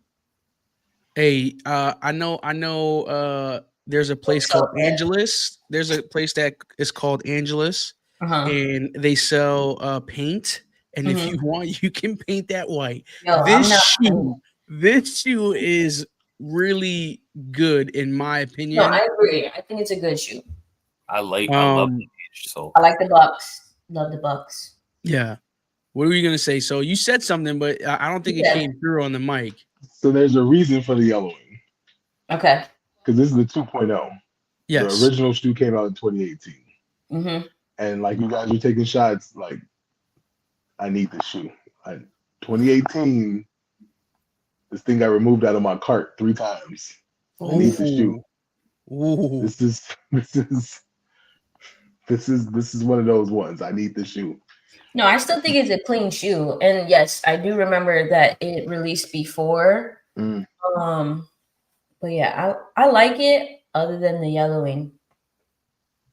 Hey, I know. There's a place called Angelus. There's a place that is called Angelus, and they sell paint. And if you want, you can paint that white. Yo, this shoe is really good in my opinion. No, I agree. I think it's a good shoe. I love the Cage Sole. I like the Bucks. Love the Bucks. Yeah. What were you gonna say? So you said something, but I don't think it came through on the mic. So there's a reason for the yellowing. Okay. Because this is the 2.0. Yes. The original shoe came out in 2018. Mm-hmm. And like you guys were taking shots, like I need this shoe. 2018, this thing got removed out of my cart 3 times. I need this shoe. Ooh. This is one of those ones. I need this shoe. No, I still think it's a clean shoe. And yes, I do remember that it released before. But yeah, I like it other than the yellowing.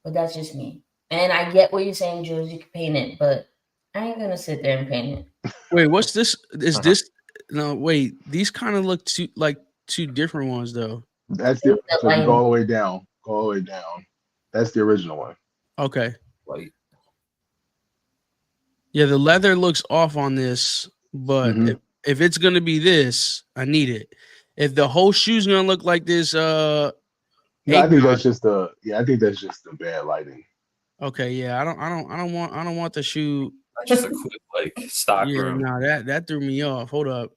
But that's just me. And I get what you're saying, Jules. You can paint it, but I ain't gonna sit there and paint it. Wait, what's this? Is this no wait, these kind of look like two different ones though. That's the so you go all the way down. Go all the way down. That's the original one. Okay. White. Yeah, the leather looks off on this, but if it's gonna be this, I need it. If the whole shoe's gonna look like this, I think that's just a bad lighting. Okay, yeah, I don't want the shoe. Just a quick like stock room. No, that threw me off. Hold up.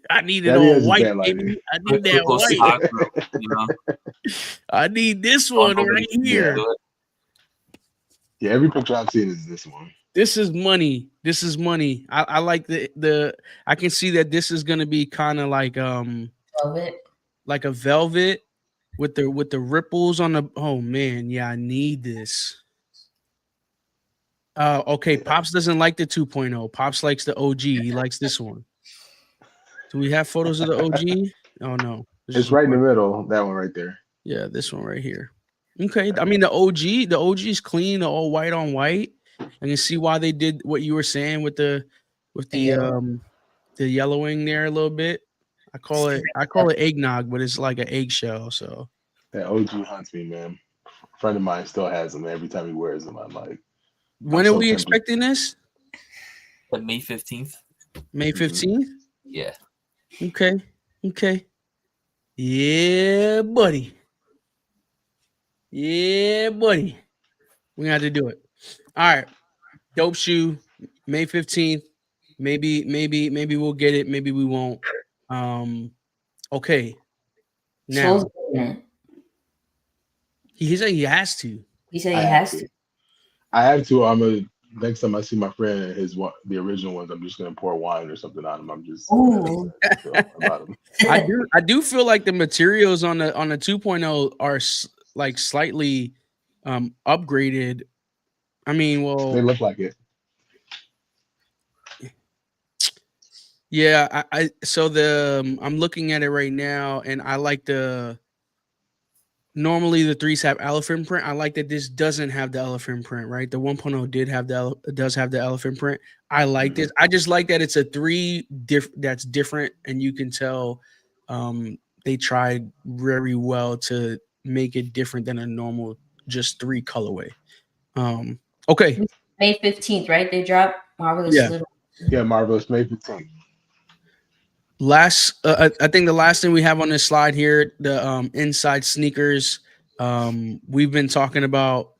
I need it all white, baby. I need that white. Room, you know? I need this one right here. Yeah, every picture I've seen is this one. This is money. This is money. I like the. I can see that this is gonna be kind of like velvet, like a velvet with the ripples on the. Oh man, yeah, I need this. Okay, Pops doesn't like the 2.0. Pops likes the OG. He likes this one. Do we have photos of the OG? Oh no, it's right in the middle. That one right there. Yeah, this one right here. Okay, I mean the OG is clean, all white on white. I can see why they did what you were saying with the yellowing there a little bit. I call it eggnog, but it's like an eggshell. So that OG hunts me, man. A friend of mine still has them. Every time he wears them, I'm like, when are we expecting this? May 15th. May 15th? Yeah. Okay. Yeah, buddy. Yeah, buddy. We got to do it. All right. Dope shoe, May 15th. Maybe we'll get it. Maybe we won't. Okay. Now he said he has to. He said he has to. I have to. Next time I see my friend and the original ones, I'm just gonna pour wine or something on them. I'm just about them. I do feel like the materials on the 2.0 are like slightly upgraded. I mean, well, they look like it. Yeah, so I'm looking at it right now, and I like normally the 3s have elephant print. I like that this doesn't have the elephant print, right? The 1.0 does have the elephant print. I like this. I just like that it's a 3 that's different, and you can tell they tried very well to make it different than a normal just 3 colorway. Okay. May 15th, right? They dropped Marvelous. Yeah, Marvelous May 15th. I think the last thing we have on this slide here, the inside sneakers. We've been talking about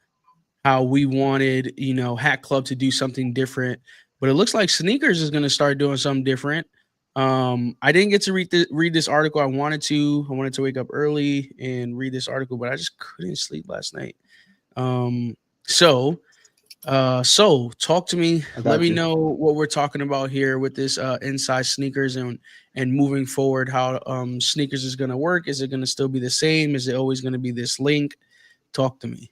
how we wanted, Hat Club to do something different, but it looks like sneakers is going to start doing something different. I didn't get to read this article. I wanted to wake up early and read this article, but I just couldn't sleep last night. So So talk to me. Let me know what we're talking about here with this inside sneakers and moving forward. How sneakers is going to work? Is it going to still be the same? Is it always going to be this link? Talk to me.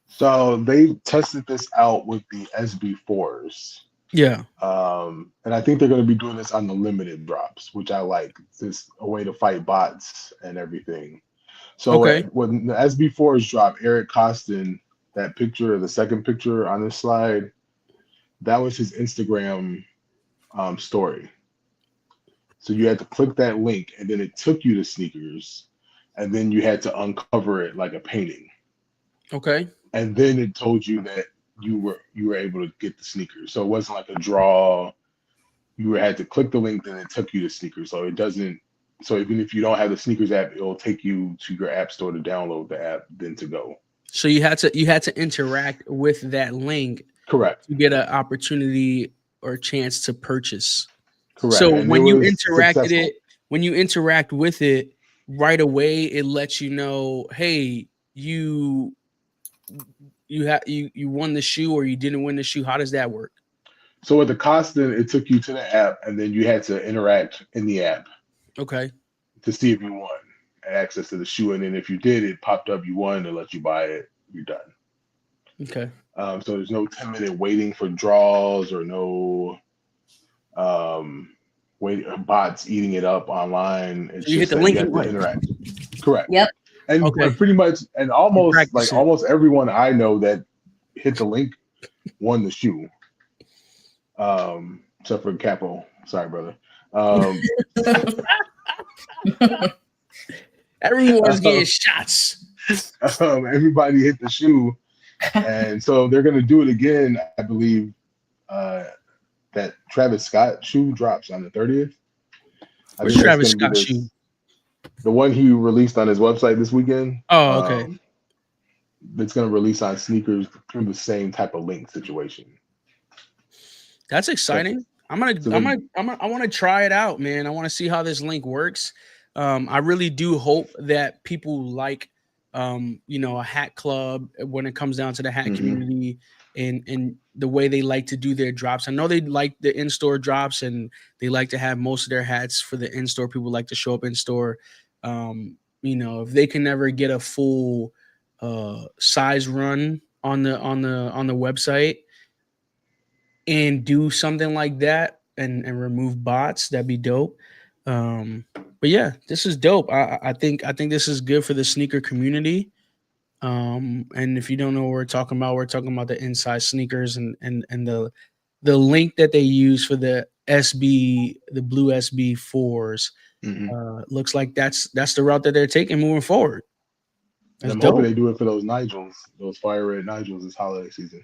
So they tested this out with the SB4s. Yeah. And I think they're going to be doing this on the limited drops, which I like. This a way to fight bots and everything. So when the SB4s drop, Eric Costin, that picture, the second picture on this slide, that was his Instagram story. So you had to click that link, and then it took you to sneakers, and then you had to uncover it like a painting. Okay. And then it told you that you were able to get the sneakers. So it wasn't like a draw. You had to click the link, then it took you to sneakers. So it doesn't. So even if you don't have the sneakers app, it'll take you to your app store to download the app, then to go. So you had to interact with that link. Correct. To get an opportunity or chance to purchase. Correct. So and when you interact with it right away, it lets you know, hey, you won the shoe or you didn't win the shoe. How does that work? So with the Costin, it took you to the app, and then you had to interact in the app. Okay. To see if you won access to the shoe, and then if you did, it popped up you won and let you buy it. You're done. Okay. So there's no 10-minute waiting for draws or no bots eating it up online. It's you hit the link and interact. Correct. Yep. And pretty much, and almost everyone I know that hit the link won the shoe. Except for Capo. Sorry, brother. Everyone's getting shots. Everybody hit the shoe. And so they're going to do it again, I believe. That Travis Scott shoe drops on the 30th. Which Travis Scott shoe? The one he released on his website this weekend. Oh, okay. It's going to release on sneakers through the same type of link situation. That's exciting. I want to try it out, man. I want to see how this link works. I really do hope that people like, a hat club when it comes down to the hat community and the way they like to do their drops. I know they like the in-store drops and they like to have most of their hats for the in-store. People like to show up in-store. If they can never get a full size run on the website and do something like that and remove bots, that'd be dope. But yeah, this is dope. I think this is good for the sneaker community. And if you don't know what we're talking about the inside sneakers and the link that they use for the blue SB4s. Looks like that's the route that they're taking moving forward. I'm hoping they do it for those Nigels, those fire red Nigels this holiday season.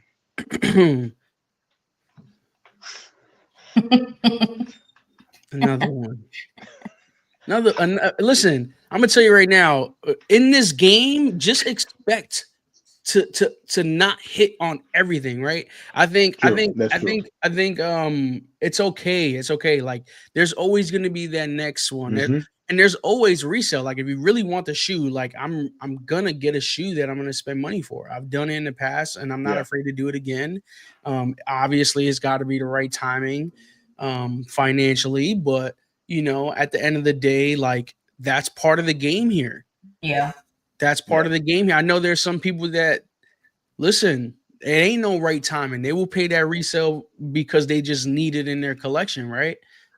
Another one. Listen, I'm gonna tell you right now. In this game, just expect to not hit on everything, right? I think it's okay. It's okay. Like there's always gonna be that next one. And there's always resale. Like if you really want the shoe, like I'm gonna get a shoe that I'm gonna spend money for. I've done it in the past, and I'm not afraid to do it again. Obviously, it's got to be the right timing, financially. But at the end of the day, like that's part of the game here. Yeah, that's part of the game here. I know there's some people that listen. It ain't no right timing. They will pay that resale because they just need it in their collection, right?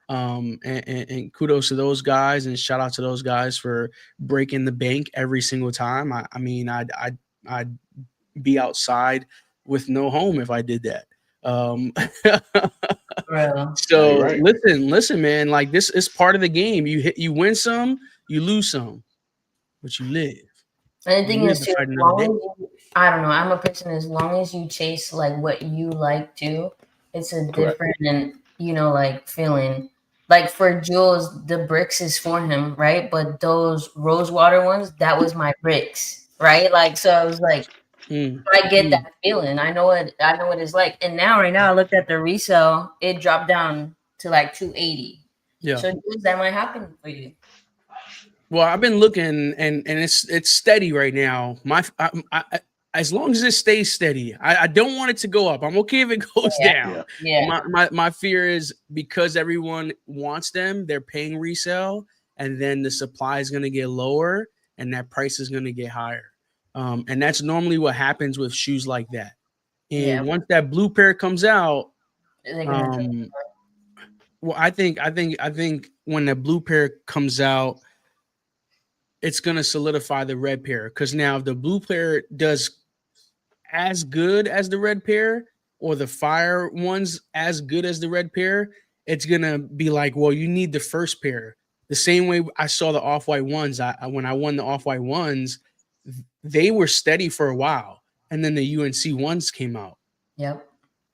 And kudos to those guys and shout out to those guys for breaking the bank every single time. I'd be outside with no home if I did that. So listen, man, like this is part of the game. You win some, you lose some, but you live. And the thing is, too, I don't know. I'm a person. As long as you chase like what you like to, it's a different and like feeling. Like for Jules, the bricks is for him, right? But those Rosewater ones, that was my bricks, right? Like so, I was like, I get that feeling. I know what it's like. And right now, I looked at the resale. It dropped down to like 280. Yeah. So Jules, that might happen for you. Well, I've been looking, and it's steady right now. as long as it stays steady. I don't want it to go up. I'm okay if it goes down. Yeah. My fear is because everyone wants them, they're paying resale, and then the supply is going to get lower, and that price is going to get higher. And that's normally what happens with shoes like that. And once that blue pair comes out, well, I think when the blue pair comes out, it's gonna solidify the red pair. Because now if the blue pair does as good as the red pair, or the fire ones as good as the red pair, it's gonna be like, well, you need the first pair. The same way I saw the off-white ones. When I won the off-white ones, they were steady for a while, and then the UNC ones came out. Yep.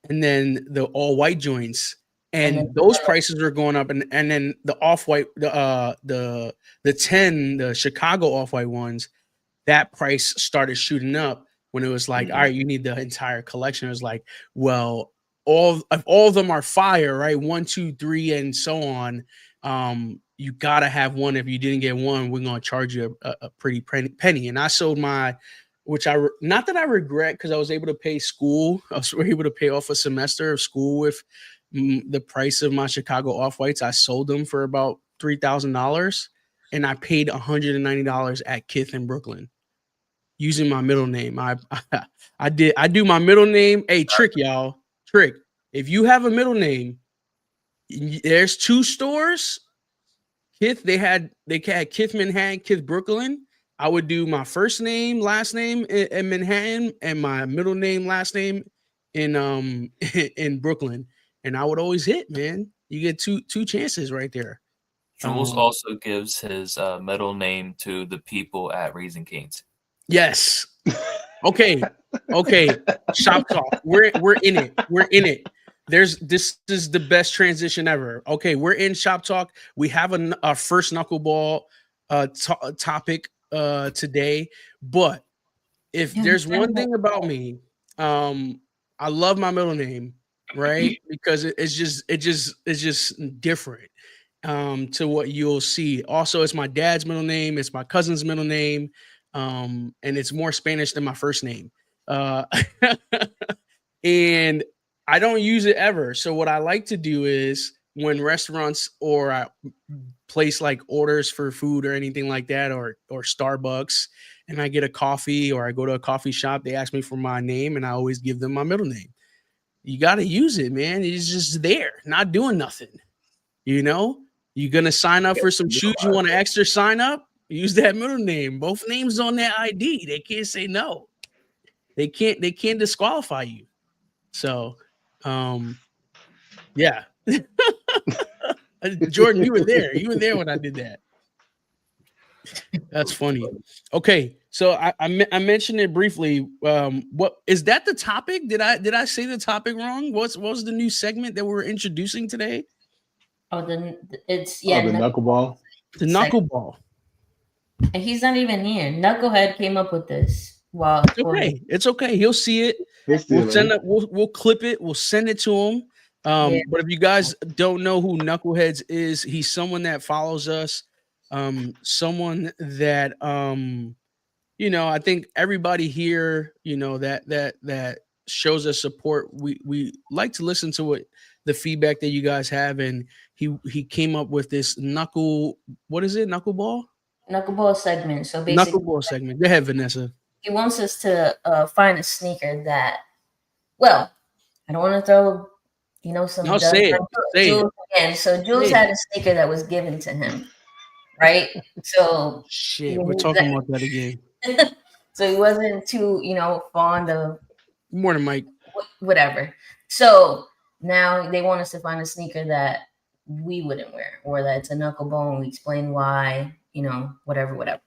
And then the all-white joints. And those prices are going up, and then the off-white, the 10, the Chicago off-white ones, that price started shooting up when it was like, all right, you need the entire collection. It was like, well, all of them are fire, right? 1, 2, 3, and so on. You gotta have one. If you didn't get one, we're gonna charge you a pretty penny. And I sold my, which not that I regret, because I was able to pay school. I was able to pay off a semester of school with the price of my Chicago off-whites. I sold them for about $3,000, and I paid $190 at Kith in Brooklyn using my middle name. I do my middle name. Hey, Trick, y'all. Trick. If you have a middle name, there's 2 stores. Kith, they had Kith Manhattan, Kith Brooklyn. I would do my first name, last name in Manhattan, and my middle name, last name in Brooklyn. And I would always hit, man. You get two chances right there. Jules also gives his middle name to the people at Raising Cane's. Yes. Okay. Shop talk. We're in it. We're in it. This is the best transition ever. Okay, we're in shop talk. We have our first knuckleball topic today. But if there's one thing about me, I love my middle name. Right, because it's just different to what you'll see. Also, it's my dad's middle name, it's my cousin's middle name, and it's more Spanish than my first name. And I don't use it ever. So what I like to do is when restaurants or I place like orders for food or anything like that, or Starbucks, and I get a coffee or I go to a coffee shop, they ask me for my name, and I always give them my middle name. You got to use it, man. It's just there, not doing nothing. You know, you're going to sign up for some shoes. You want an extra sign up? Use that middle name. Both names on that ID. They can't say no. They can't disqualify you. So, yeah. Jordan, you were there. You were there when I did that. That's funny. Okay, so I mentioned it briefly. What is that the topic? Did I say the topic wrong? What was the new segment that we're introducing today? Oh, the knuckleball. The knuckleball. And he's not even here. Knucklehead came up with this. Wow. It's okay. He'll see it. We'll clip it. We'll send it to him. But if you guys don't know who Knuckleheads is, he's someone that follows us. Someone that I think everybody here, that shows us support. We like to listen to what the feedback that you guys have, and he came up with this knuckleball segment. So basically, knuckleball segment. Go ahead, Vanessa. He wants us to find a sneaker that, well, I don't want to throw some. No, say it. Again. So Jules had a sneaker that was given to him. Right, so shit, we're talking about that again. So he wasn't too, fond of. Morning, Mike. Whatever. So now they want us to find a sneaker that we wouldn't wear, or that's a knuckleball, and we explain why, whatever.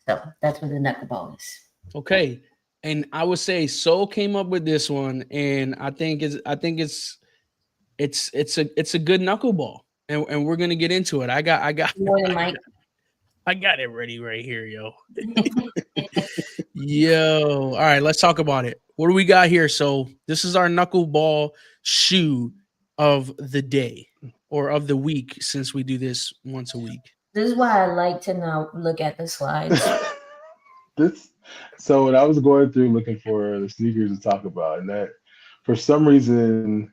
So that's what the knuckleball is. Okay, and I would say Soul came up with this one, and I think it's a good knuckleball. And we're gonna get into it. I got it ready right here, yo. Yo, all right, let's talk about it. What do we got here? So this is our knuckleball shoe of the day or of the week, since we do this once a week. This is why I like to now look at the slides. So when I was going through looking for the sneakers to talk about, and that for some reason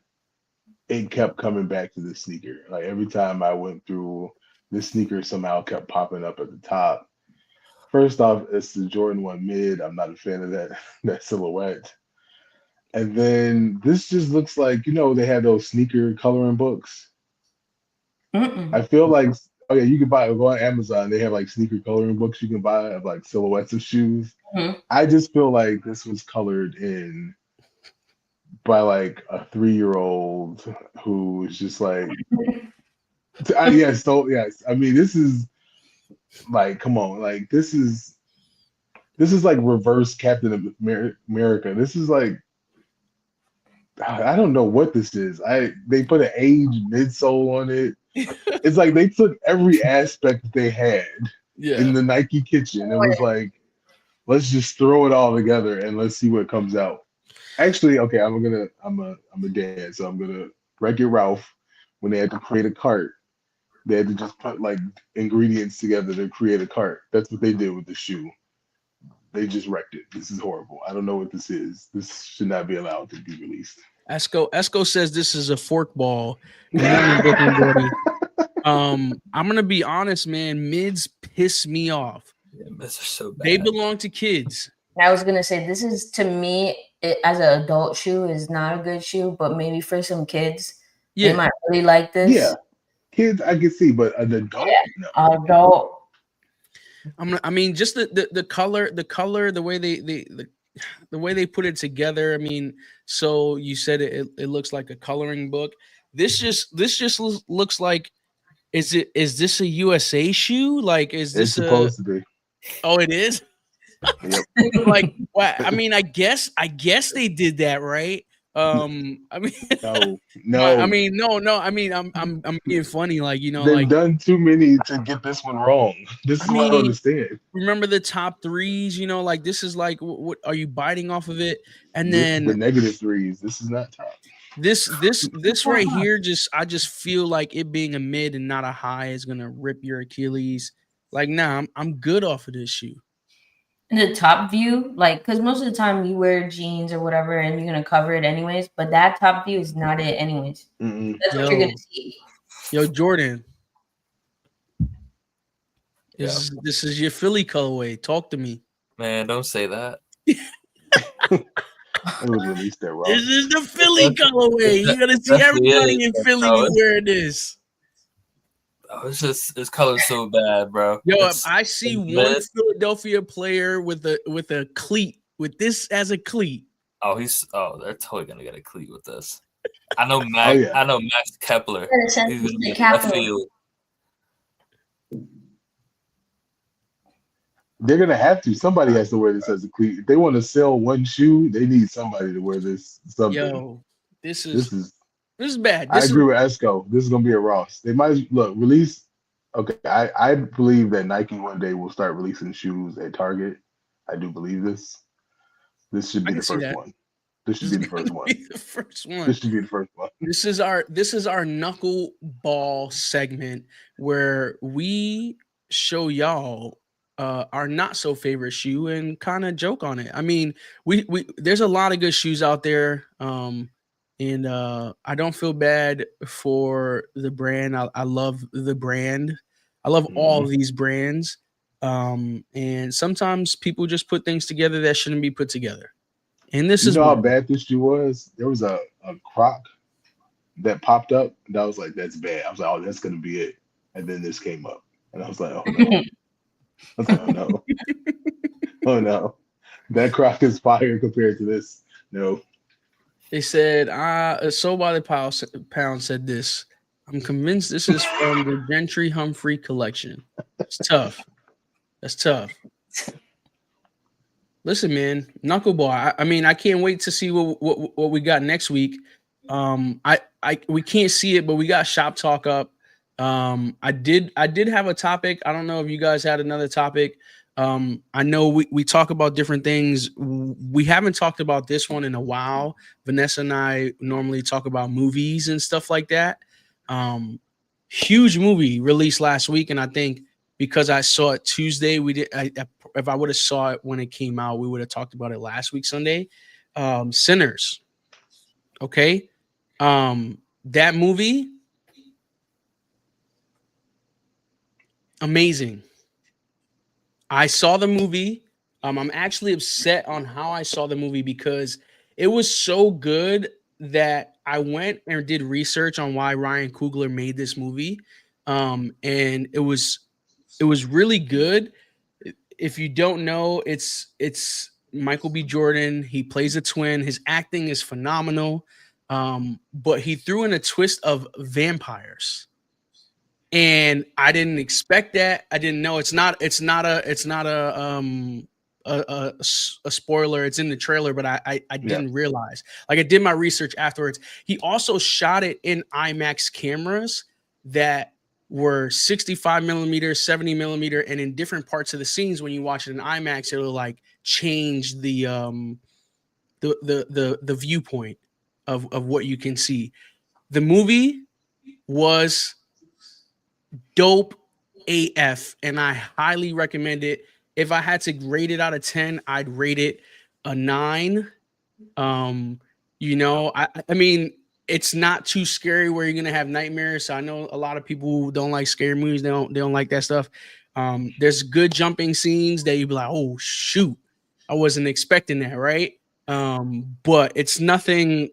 it kept coming back to this sneaker. Like every time I went through, this sneaker somehow kept popping up at the top. First off, it's the Jordan 1 mid. I'm not a fan of that silhouette. And then this just looks like, they have those sneaker coloring books. I feel like, oh yeah, you can go on Amazon. They have like sneaker coloring books you can buy of like silhouettes of shoes. I just feel like this was colored in by like a 3-year-old who is just like, yes. I mean, this is like, come on, like this is like reverse Captain America. This is like, I don't know what this is. They put an age midsole on it. It's like they took every aspect they had in the Nike kitchen and was like, let's just throw it all together and let's see what comes out. Actually, okay, I'm a dad, so I'm gonna Wreck-It Ralph. When they had to create a cart, they had to just put like ingredients together to create a cart. That's what they did with the shoe. They just wrecked it. This is horrible. I don't know what this is. This should not be allowed to be released. Esco says this is a fork ball. I'm gonna be honest, man. Mids piss me off. Yeah, mids are so bad. They belong to kids. I was gonna say this is, to me, as an adult shoe is not a good shoe, but maybe for some kids, they might really like this. Yeah, kids I can see, but an adult, no. Adult. I mean, just the color, the way the way they put it together. I mean, so you said it looks like a coloring book. This just looks like, is this a USA shoe? Like, is this supposed to be? Oh, it is. Yep. Like, what? I mean, I guess they did that, right? I mean, no. I mean, no. I mean, I'm being funny, like, they've like, done too many to get this one wrong. This is what I don't understand. Remember the top threes, like this is like, what are you biting off of it? And then the negative threes. This is not top. This right here, I just feel like it being a mid and not a high is gonna rip your Achilles. Like, nah, I'm good off of this shoe. In the top view, like, because most of the time you wear jeans or whatever and you're gonna cover it anyways, but that top view is not it anyways. That's what you're gonna see. Yo, Jordan, this is your Philly colorway. Talk to me, man. Don't say that. It was released there wrong. This is the Philly colorway. You're gonna see everybody in Philly wearing this. Oh, it's colored so bad, bro. Yo, I see one Philadelphia player with a cleat, with this as a cleat. Oh, they're totally gonna get a cleat with this. I know Max. I know Max Kepler. He's gonna be left field. They're gonna have to. Somebody has to wear this as a cleat. If they want to sell one shoe, they need somebody to wear this. Something. Yo, this is bad. I agree with Esco. This is gonna be a Ross. They might release. Okay, I believe that Nike one day will start releasing shoes at Target. I do believe this. This should be the first one. This should be the first one. This should be the first one. This is our knuckleball segment where we show y'all our not so favorite shoe and kind of joke on it. I mean, we there's a lot of good shoes out there. And I don't feel bad for the brand. I love the brand. I love all of these brands. And sometimes people just put things together that shouldn't be put together. And this is how bad this shoe was. There was a Croc that popped up, and I was like, "That's bad." I was like, "Oh, that's gonna be it." And then this came up, and I was like, "Oh no!" I was like, "Oh no! Oh no! That Croc is fire compared to this." No. They said, So by the pound said this. I'm convinced this is from the Gentry Humphrey collection. It's tough. That's tough. Listen, man, knuckleball. I mean, I can't wait to see what we got next week. We can't see it, but we got shop talk up. I did have a topic. I don't know if you guys had another topic. I know we talk about different things. We haven't talked about this one in a while. Vanessa and I normally talk about movies and stuff like that. Huge movie released last week, and I think because I saw it Tuesday. We did. If I would have saw it when it came out, we would have talked about it last week Sunday. Sinners. Okay. That movie, amazing. I saw the movie. I'm actually upset on how I saw the movie because it was so good that I went and did research on why Ryan Coogler made this movie. And it was really good. If you don't know, it's Michael B. Jordan. He plays a twin. His acting is phenomenal. But he threw in a twist of vampires. And I didn't expect that. I didn't know. It's not a spoiler. It's in the trailer, but I didn't realize. Like, I did my research afterwards. He also shot it in IMAX cameras that were 65 millimeter, 70 millimeter, and in different parts of the scenes. When you watch it in IMAX, it'll like change the viewpoint of what you can see. The movie was dope AF, and I highly recommend it. If I had to rate it out of 10, I'd rate it a 9. You know, I mean, it's not too scary where you're gonna have nightmares. So I know a lot of people who don't like scary movies. They don't like that stuff. There's good jumping scenes that you'd be like, oh shoot, I wasn't expecting that, right? But it's nothing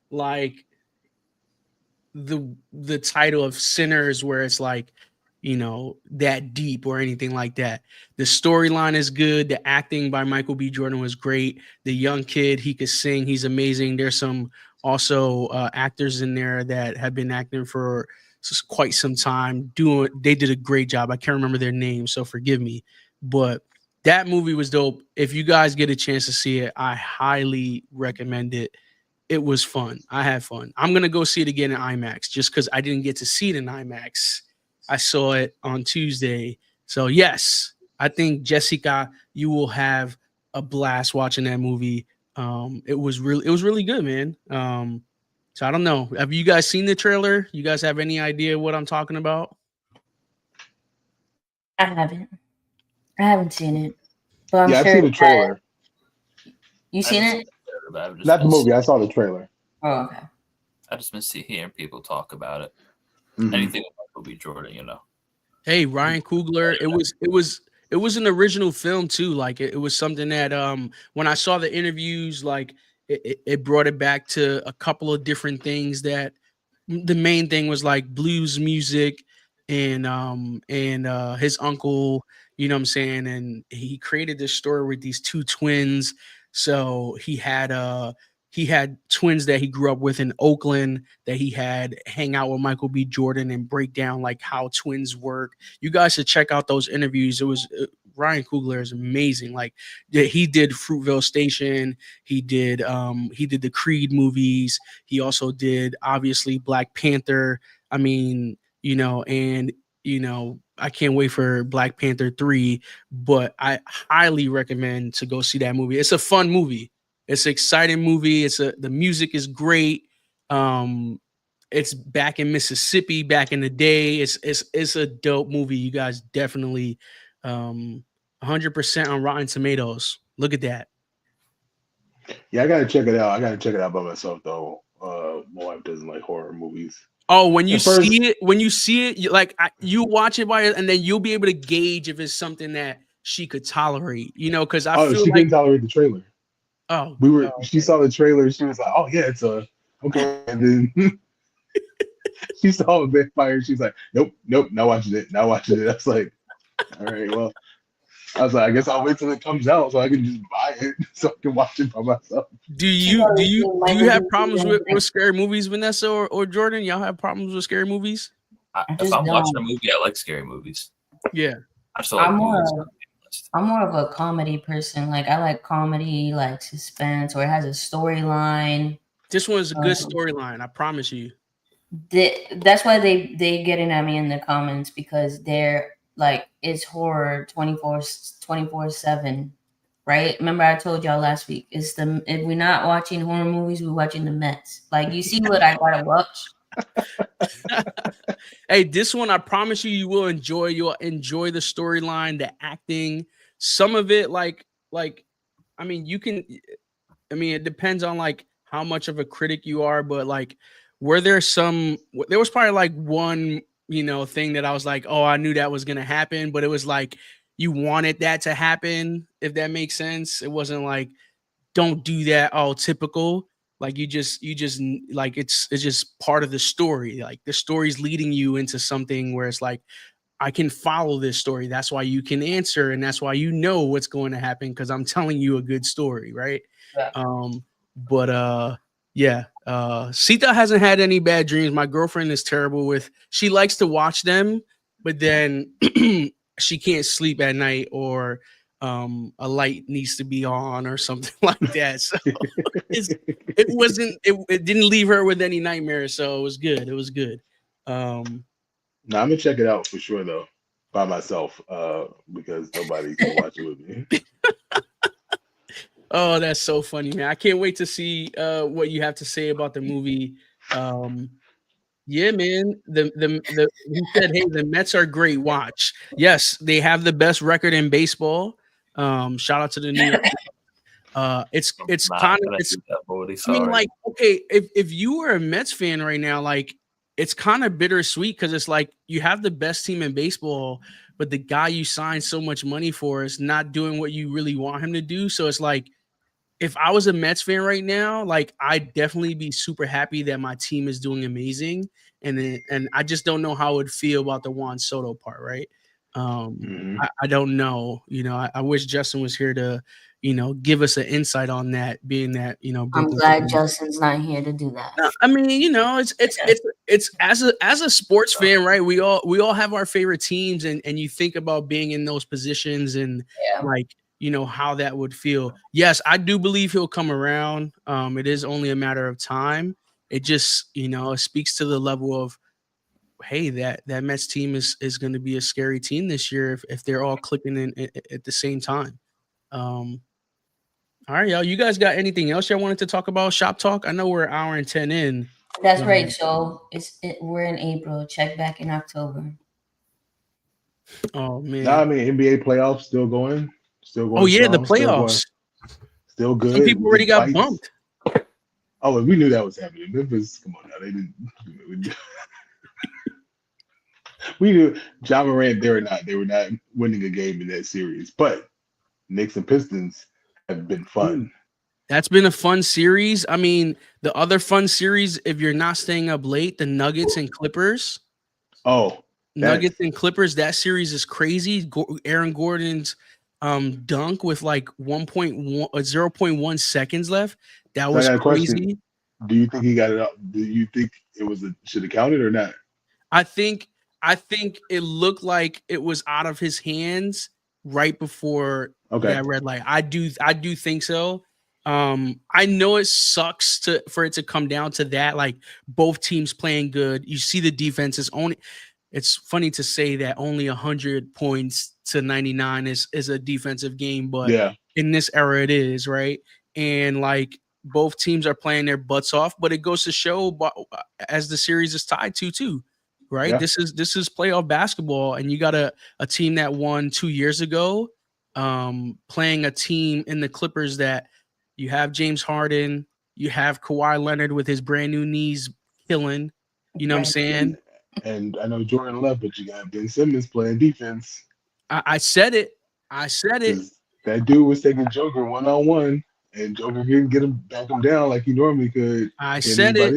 like the title of Sinners, where it's like, you know, that deep or anything like that. The storyline is good. The acting by Michael B. Jordan was great. The young kid, he could sing. He's amazing. There's some also actors in there that have been acting for quite some time. They did a great job. I can't remember their names, so forgive me. But that movie was dope. If you guys get a chance to see it, I highly recommend it. It was fun. I had fun. I'm going to go see it again in IMAX just because I didn't get to see it in IMAX. I saw it on Tuesday. So, yes, I think, Jessica, you will have a blast watching that movie. It was really good, man. So, I don't know. Have you guys seen the trailer? You guys have any idea what I'm talking about? I haven't seen it. But I'm sure I've seen the trailer. You seen it? Not the movie. I saw the trailer. Oh, okay. I've just been hearing people talk about it. Mm-hmm. Anything with Michael B. Jordan, you know. Hey, Ryan Coogler. It was an original film too. Like it was something that when I saw the interviews, like it brought it back to a couple of different things. That the main thing was like blues music and his uncle, you know what I'm saying, and he created this story with these two twins. So he had twins that he grew up with in Oakland that he had hang out with Michael B. Jordan and break down like how twins work. You guys should check out those interviews. It was Ryan Coogler is amazing. Like he did Fruitvale Station. He did the Creed movies. He also did obviously Black Panther. I mean, you know, and you know, I can't wait for Black Panther 3, but I highly recommend to go see that movie. It's a fun movie. It's an exciting movie. The music is great. It's back in Mississippi back in the day. It's a dope movie. You guys definitely 100% on Rotten Tomatoes. Look at that. Yeah, I gotta check it out. I gotta check it out by myself though. My wife doesn't like horror movies. Oh, when you see it, you watch it and then you'll be able to gauge if it's something that she could tolerate. You know, because she couldn't tolerate the trailer. Oh, she saw the trailer. She was like, "Oh yeah, it's a okay." And then she saw a vampire. She's like, "Nope, not watching it. Not watching it." I was like, "All right, well." I was like, "I guess I'll wait till it comes out so I can just buy it so I can watch it by myself." Do you have problems with scary movies, Vanessa or Jordan? Y'all have problems with scary movies? If I'm watching a movie, I like scary movies. Yeah, I'm more of a comedy person. Like I like comedy, like suspense, or it has a storyline. This one's a good storyline. I promise you. That's why they getting at me in the comments, because they're like, it's horror 24/7, right? Remember I told y'all last week, if we're not watching horror movies, we're watching the Mets. Like, you see what I gotta watch? Hey, this one, I promise you will enjoy. You'll enjoy the storyline, the acting. Some of it, I mean, it depends on like how much of a critic you are, but like, there was probably like one, thing that I was like, oh, I knew that was gonna happen, but it was like you wanted that to happen, if that makes sense. It wasn't like, don't do that, all typical. Like you just like it's just part of the story. Like the story's leading you into something where it's like, I can follow this story. That's why you can answer, and that's why you know what's going to happen, because I'm telling you a good story, right? Yeah. Sita hasn't had any bad dreams. My girlfriend is terrible with. She likes to watch them, but then she can't sleep at night, or a light needs to be on or something like that. So it didn't leave her with any nightmares. So it was good. It was good. No, I'm gonna check it out for sure though, by myself, because nobody can watch it with me. Oh, that's so funny, man. I can't wait to see what you have to say about the movie. Yeah, man. He said, hey, the Mets are great. Watch. Yes, they have the best record in baseball. Shout out to the New York. It's kind of, I mean, like, okay, if you were a Mets fan right now, like, it's kind of bittersweet, because it's like you have the best team in baseball, but the guy you signed so much money for is not doing what you really want him to do. So it's like, if I was a Mets fan right now, like, I'd definitely be super happy that my team is doing amazing. And I just don't know how I would feel about the Juan Soto part, right? I don't know. I wish Justin was here to, give us an insight on that, being that, I'm glad Justin's not here to do that. I mean, it's as a sports fan, right? We all have our favorite teams, and you think about being in those positions, and like, how that would feel. Yes, I do believe he'll come around. It is only a matter of time. It just, it speaks to the level of, hey, that Mets team is going to be a scary team this year if they're all clicking in at the same time. All right, y'all. You guys got anything else y'all wanted to talk about? Shop talk. I know we're an hour and 10 in. That's right. So we're in April. Check back in October. Oh man. Nah, I mean, NBA playoffs still going. Oh yeah, the playoffs. Still good. Some people already got bumped. Oh, we knew that was happening. Memphis, come on now, they didn't. We knew Ja Morant. They were not winning a game in that series. But Knicks and Pistons have been fun. That's been a fun series. I mean, the other fun series, if you're not staying up late, the Nuggets and Clippers. Oh, Nuggets and Clippers. That series is crazy. Aaron Gordon's dunk with like 0.1 seconds left. That was crazy. Do you think he got it up? Do you think it should have counted or not? I think it looked like it was out of his hands right before that red light. I do think so. I know it sucks for it to come down to that. Like, both teams playing good. You see the defense is only. It's funny to say that only 100 points to 99 is a defensive game, but in this era it is, right? And like, both teams are playing their butts off, but it goes to show, as the series is tied 2-2, right? Yeah. This is playoff basketball, and you got a team that won 2 years ago, playing a team in the Clippers that you have James Harden, you have Kawhi Leonard with his brand new knees killing. You know what I'm saying? And I know Jordan left, but you got Ben Simmons playing defense. I said it. That dude was taking Joker 1-on-1, and Joker couldn't back him down like he normally could. I said it.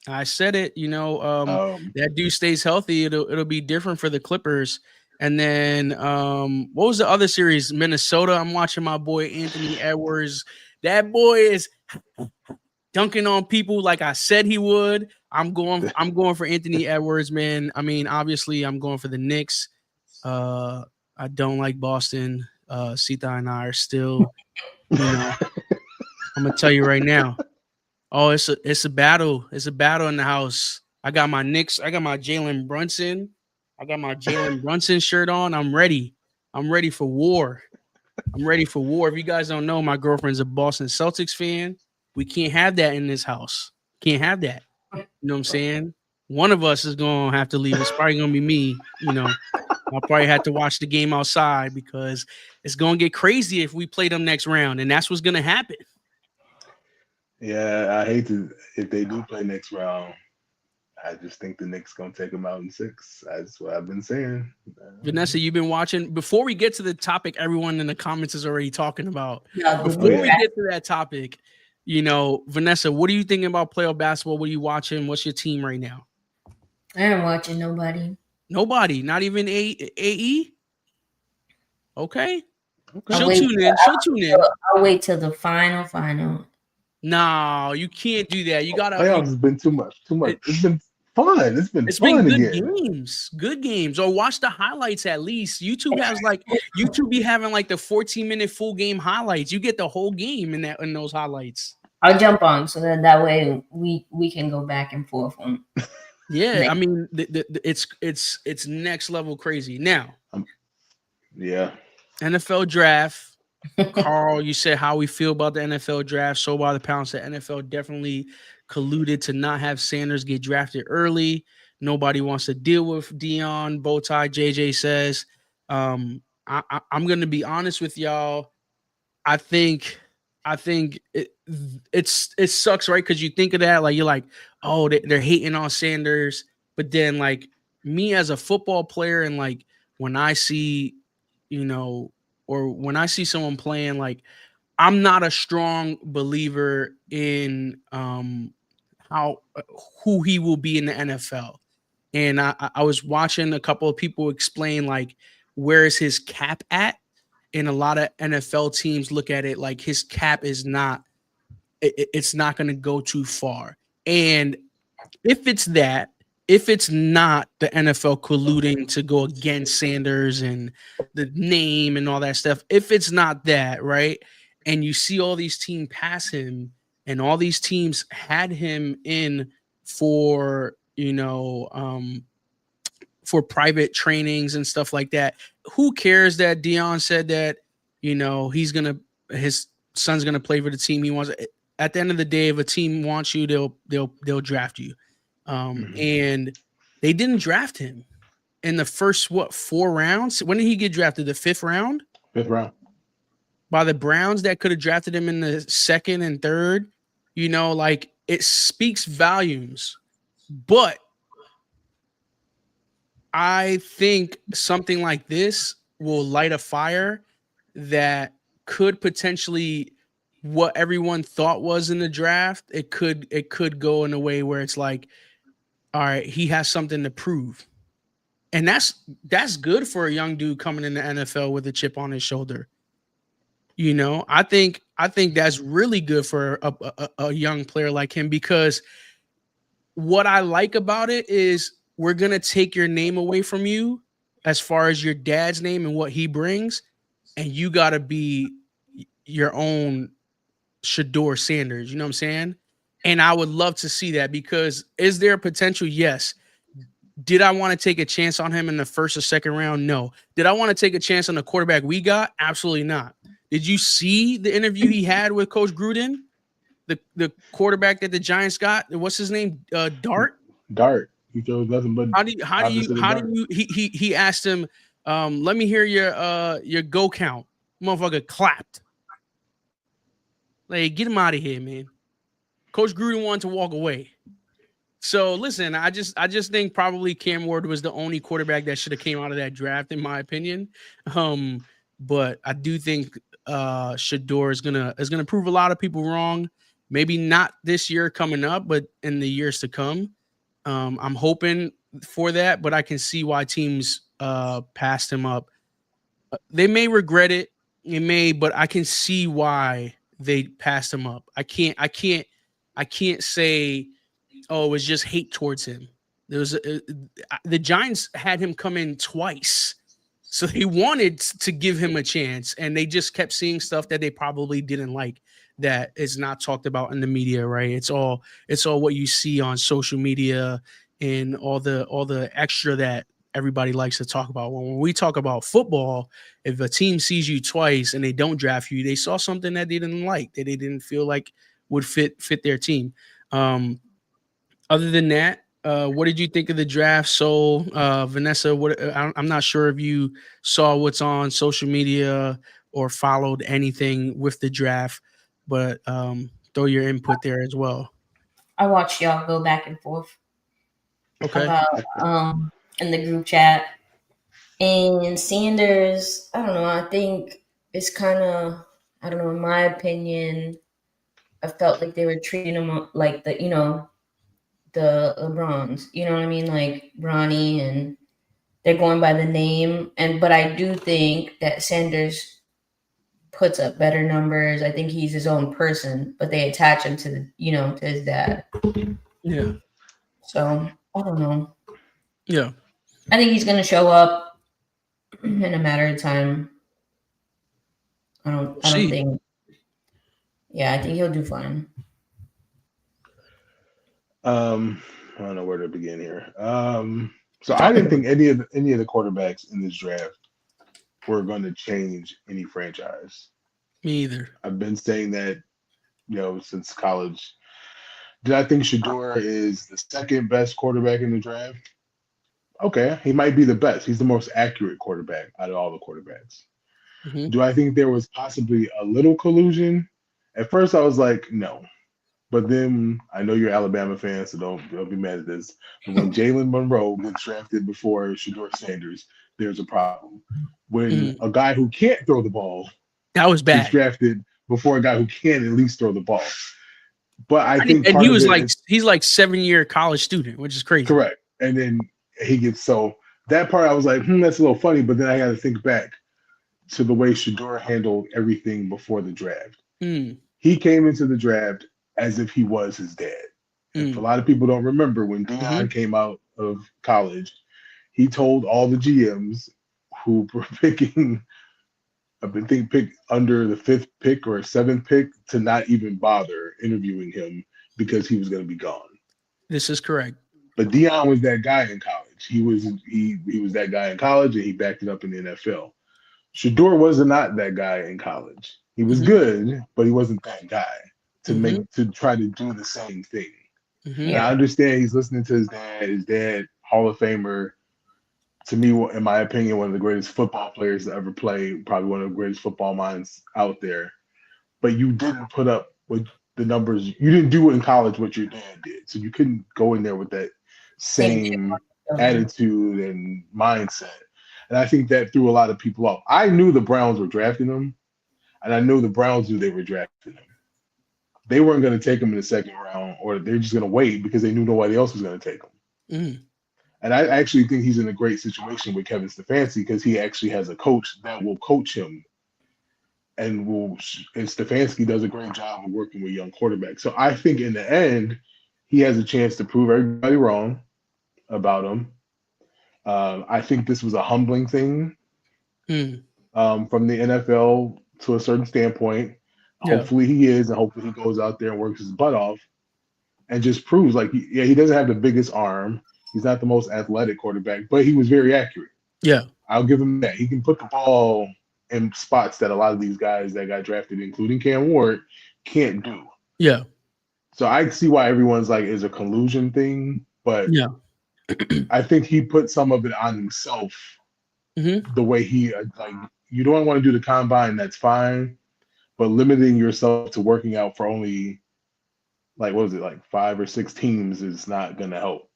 That dude stays healthy, it'll be different for the Clippers. And then what was the other series? Minnesota. I'm watching my boy Anthony Edwards. That boy is dunking on people like I said he would. I'm going for Anthony Edwards, man. I mean, obviously, I'm going for the Knicks. I don't like Boston. Sita and I are still, I'm gonna tell you right now. Oh, it's a battle. It's a battle in the house. I got my Knicks. I got my Jalen Brunson. I got my Jalen Brunson shirt on. I'm ready. I'm ready for war. If you guys don't know, my girlfriend's a Boston Celtics fan. We can't have that in this house. Can't have that. You know what I'm saying? One of us is gonna have to leave. It's probably gonna be me. You know, I'll probably have to watch the game outside because it's gonna get crazy if we play them next round, and that's what's gonna happen. Yeah, I hate to if they do play next round. I just think the Knicks gonna take them out in 6. That's what I've been saying. Vanessa, you've been watching. Before we get to the topic, everyone in the comments is already talking about. Yeah, before we get to that topic, you know, Vanessa, what are you thinking about playoff basketball? What are you watching? What's your team right now? I ain't watching nobody. Nobody, not even AE. Okay. She'll tune in. I'll wait till the final. No, you can't do that. You gotta. Playoffs has been too much. It's been fun. It's been good games. Or watch the highlights at least. YouTube be having like the 14-minute full game highlights. You get the whole game in those highlights. I'll jump on so that way we can go back and forth on. Yeah, I mean it's next level crazy. Now, yeah. NFL draft. Carl, you said how we feel about the NFL draft. So by the pounds, the NFL definitely colluded to not have Sanders get drafted early. Nobody wants to deal with Dion. Bowtie JJ says, I'm going to be honest with y'all. I think it sucks, right? Because you think of that, like you're like, oh, they're hating on Sanders, but then like me as a football player, and like when I see, you know, or when I see someone playing, like I'm not a strong believer in who he will be in the NFL. And I was watching a couple of people explain like where is his cap at, and a lot of NFL teams look at it like his cap is not, it's not going to go too far. And if it's not the NFL colluding to go against Sanders and the name and all that stuff, if it's not that, right, and you see all these teams pass him and all these teams had him in for, you know, for private trainings and stuff like that, who cares that Dion said that, you know, his son's going to play for the team he wants. At the end of the day, if a team wants you, they'll draft you. And they didn't draft him in the first 4 rounds. When did he get drafted? The 5th round? 5th round. By the Browns that could have drafted him in the 2nd and 3rd. You know, like it speaks volumes. But I think something like this will light a fire that could potentially, what everyone thought was in the draft, it could go in a way where it's like, all right, he has something to prove. And that's good for a young dude coming in the NFL with a chip on his shoulder. You know, I think that's really good for a young player like him, because what I like about it is we're going to take your name away from you as far as your dad's name and what he brings, and you got to be your own Shedeur Sanders. You know what I'm saying? And I would love to see that, because is there a potential? Yes. Did I want to take a chance on him in the 1st or 2nd round? No. Did I want to take a chance on the quarterback we got? Absolutely not. Did you see the interview he had with Coach Gruden? The quarterback that the Giants got? What's his name? Dart? He throws nothing but he asked him, let me hear your go count. Motherfucker clapped. Like, get him out of here, man. Coach Gruden wanted to walk away. So listen, I just think probably Cam Ward was the only quarterback that should have came out of that draft, in my opinion. But I do think Shedeur is gonna prove a lot of people wrong. Maybe not this year coming up, but in the years to come. I'm hoping for that, but I can see why teams passed him up. They may regret it, but I can see why they passed him up. I can't say, oh, it was just hate towards him. There was the Giants had him come in twice, so they wanted to give him a chance, and they just kept seeing stuff that they probably didn't like that is not talked about in the media, right? It's all what you see on social media and all the extra that everybody likes to talk about. When we talk about football, if a team sees you twice and they don't draft you, they saw something that they didn't like, that they didn't feel like would fit their team. Other than that, what did you think of the draft? So, Vanessa, I'm not sure if you saw what's on social media or followed anything with the draft, but throw your input there as well. I watched y'all go back and forth. Okay. About in the group chat. And Sanders, I don't know, I think it's kind of, I don't know, in my opinion, I felt like they were treating him like the LeBrons, you know what I mean? Like Bronny, and they're going by the name. But I do think that Sanders puts up better numbers. I think he's his own person, but they attach him to to his dad. Yeah. So I don't know. Yeah. I think he's gonna show up in a matter of time. I don't think. Yeah, I think he'll do fine. I don't know where to begin here. So I didn't think any of the quarterbacks in this draft were going to change any franchise. Me either. I've been saying that, since college. Did I think Shedeur is the second best quarterback in the draft? Okay, he might be the best. He's the most accurate quarterback out of all the quarterbacks. Mm-hmm. Do I think there was possibly a little collusion? At first, I was like, no. But then I know you're Alabama fans, so don't be mad at this. But when Jalen Monroe gets drafted before Shedeur Sanders, there's a problem. When a guy who can't throw the ball that was bad gets drafted before a guy who can at least throw the ball. But I think and he was he's like 7-year college student, which is crazy. Correct. And then he gets that part I was like, that's a little funny. But then I got to think back to the way Shedeur handled everything before the draft. He came into the draft as if he was his dad. If a lot of people don't remember, when Deion came out of college, he told all the GMs who were picking, pick under the 5th pick or 7th pick to not even bother interviewing him because he was going to be gone. This is correct. But Deion was that guy in college. He was that guy in college, and he backed it up in the NFL. Shedeur was not that guy in college. He was good, but he wasn't that guy to try to do the same thing. And I understand he's listening to his dad. His dad, Hall of Famer. To me, in my opinion, one of the greatest football players to ever play, probably one of the greatest football minds out there. But you didn't put up with the numbers. You didn't do in college what your dad did. So you couldn't go in there with that same attitude and mindset. And I think that threw a lot of people off. I knew the Browns were drafting him, and I knew the Browns knew they were drafting him. They weren't going to take him in the 2nd round, or they're just going to wait because they knew nobody else was going to take him. And I actually think he's in a great situation with Kevin Stefanski because he actually has a coach that will coach him, and Stefanski does a great job of working with young quarterbacks. So I think in the end, he has a chance to prove everybody wrong about him. I think this was a humbling thing from the NFL to a certain standpoint. Yeah. Hopefully he is, and hopefully he goes out there and works his butt off and just proves he doesn't have the biggest arm. He's not the most athletic quarterback, but he was very accurate. Yeah. I'll give him that. He can put the ball in spots that a lot of these guys that got drafted, including Cam Ward, can't do. Yeah. So I see why everyone's like, is a collusion thing, but I think he put some of it on himself. The way he you don't want to do the combine, that's fine, but limiting yourself to working out for only 5 or 6 teams is not going to help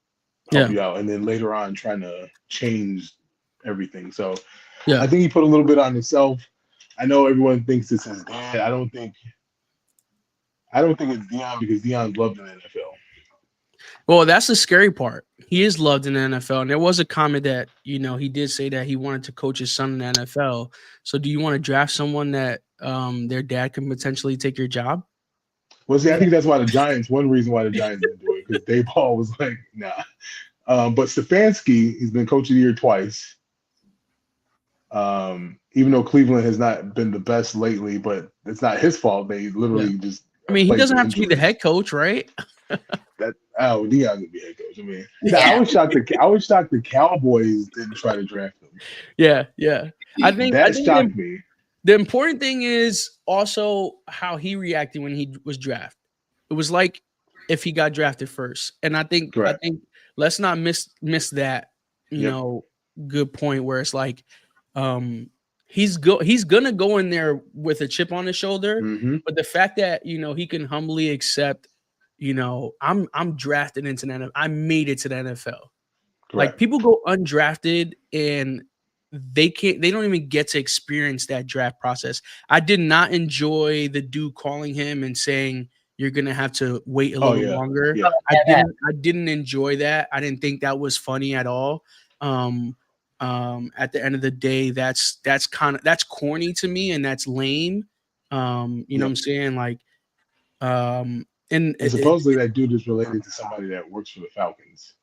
you out. And then later on trying to change everything. So I think he put a little bit on himself. I know everyone thinks it's his dad. I don't think it's Deion, because Deion's loved in the NFL. Well, that's the scary part. He is loved in the NFL. And there was a comment that, he did say that he wanted to coach his son in the NFL. So do you want to draft someone that their dad can potentially take your job? Well, see, I think that's why one reason why the Giants didn't do it, because Dave Ball was like, nah. But Stefanski, he's been coach of the year twice. Even though Cleveland has not been the best lately, but it's not his fault. They literally just. He doesn't have to be the head coach, right? Deion could be head coach. I was shocked. I was shocked the Cowboys didn't try to draft him. Yeah. I think shocked me. The important thing is also how he reacted when he was drafted. It was like if he got drafted first. And I think let's not miss that, you know, good point where it's like he's gonna go in there with a chip on his shoulder. But the fact that, you know, he can humbly accept, you know, I'm drafted into the NFL. I made it to the NFL. Like people go undrafted and they don't even get to experience that draft process. I did not enjoy the dude calling him and saying you're gonna have to wait a little longer. I didn't enjoy that. I didn't think that was funny at all. At the end of the day, that's corny to me and that's lame. You know what I'm saying? Like and supposedly that dude is related to somebody that works for the Falcons.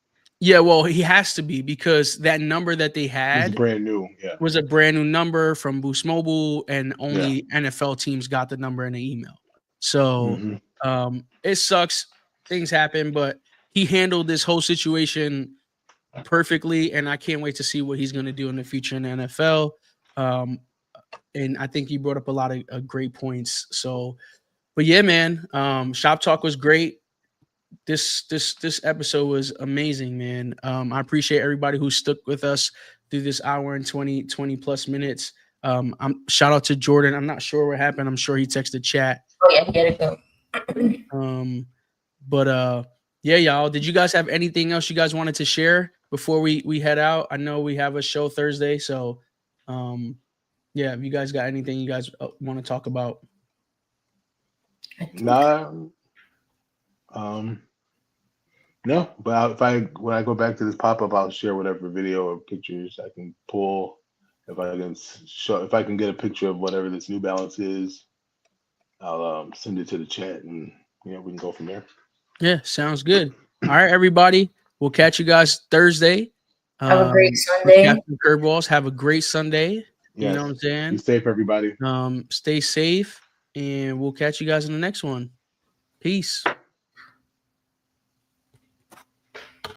Yeah, well, he has to be because that number that they had was brand new. Yeah, was a brand new number from Boost Mobile, and only NFL teams got the number in the email. So it sucks. Things happen, but he handled this whole situation perfectly, and I can't wait to see what he's going to do in the future in the NFL. And I think he brought up a lot of great points. So, but yeah, man, Shop Talk was great. This episode was amazing, man. I appreciate everybody who stuck with us through this hour and 20 plus minutes. Shout out to Jordan. I'm not sure what happened. I'm sure he texted chat. Oh yeah, he had to go. But yeah, y'all. Did you guys have anything else you guys wanted to share before we head out? I know we have a show Thursday, so yeah. If you guys got anything you guys want to talk about? Nah. No, but when I go back to this pop-up, I'll share whatever video or pictures I can pull. If I can get a picture of whatever this New Balance is, I'll send it to the chat, and we can go from there. Yeah, sounds good. All right, everybody, we'll catch you guys Thursday. Have a great Sunday. Captain Curveballs, have a great Sunday. You know what I'm saying? Be safe, everybody. Stay safe, and we'll catch you guys in the next one. Peace.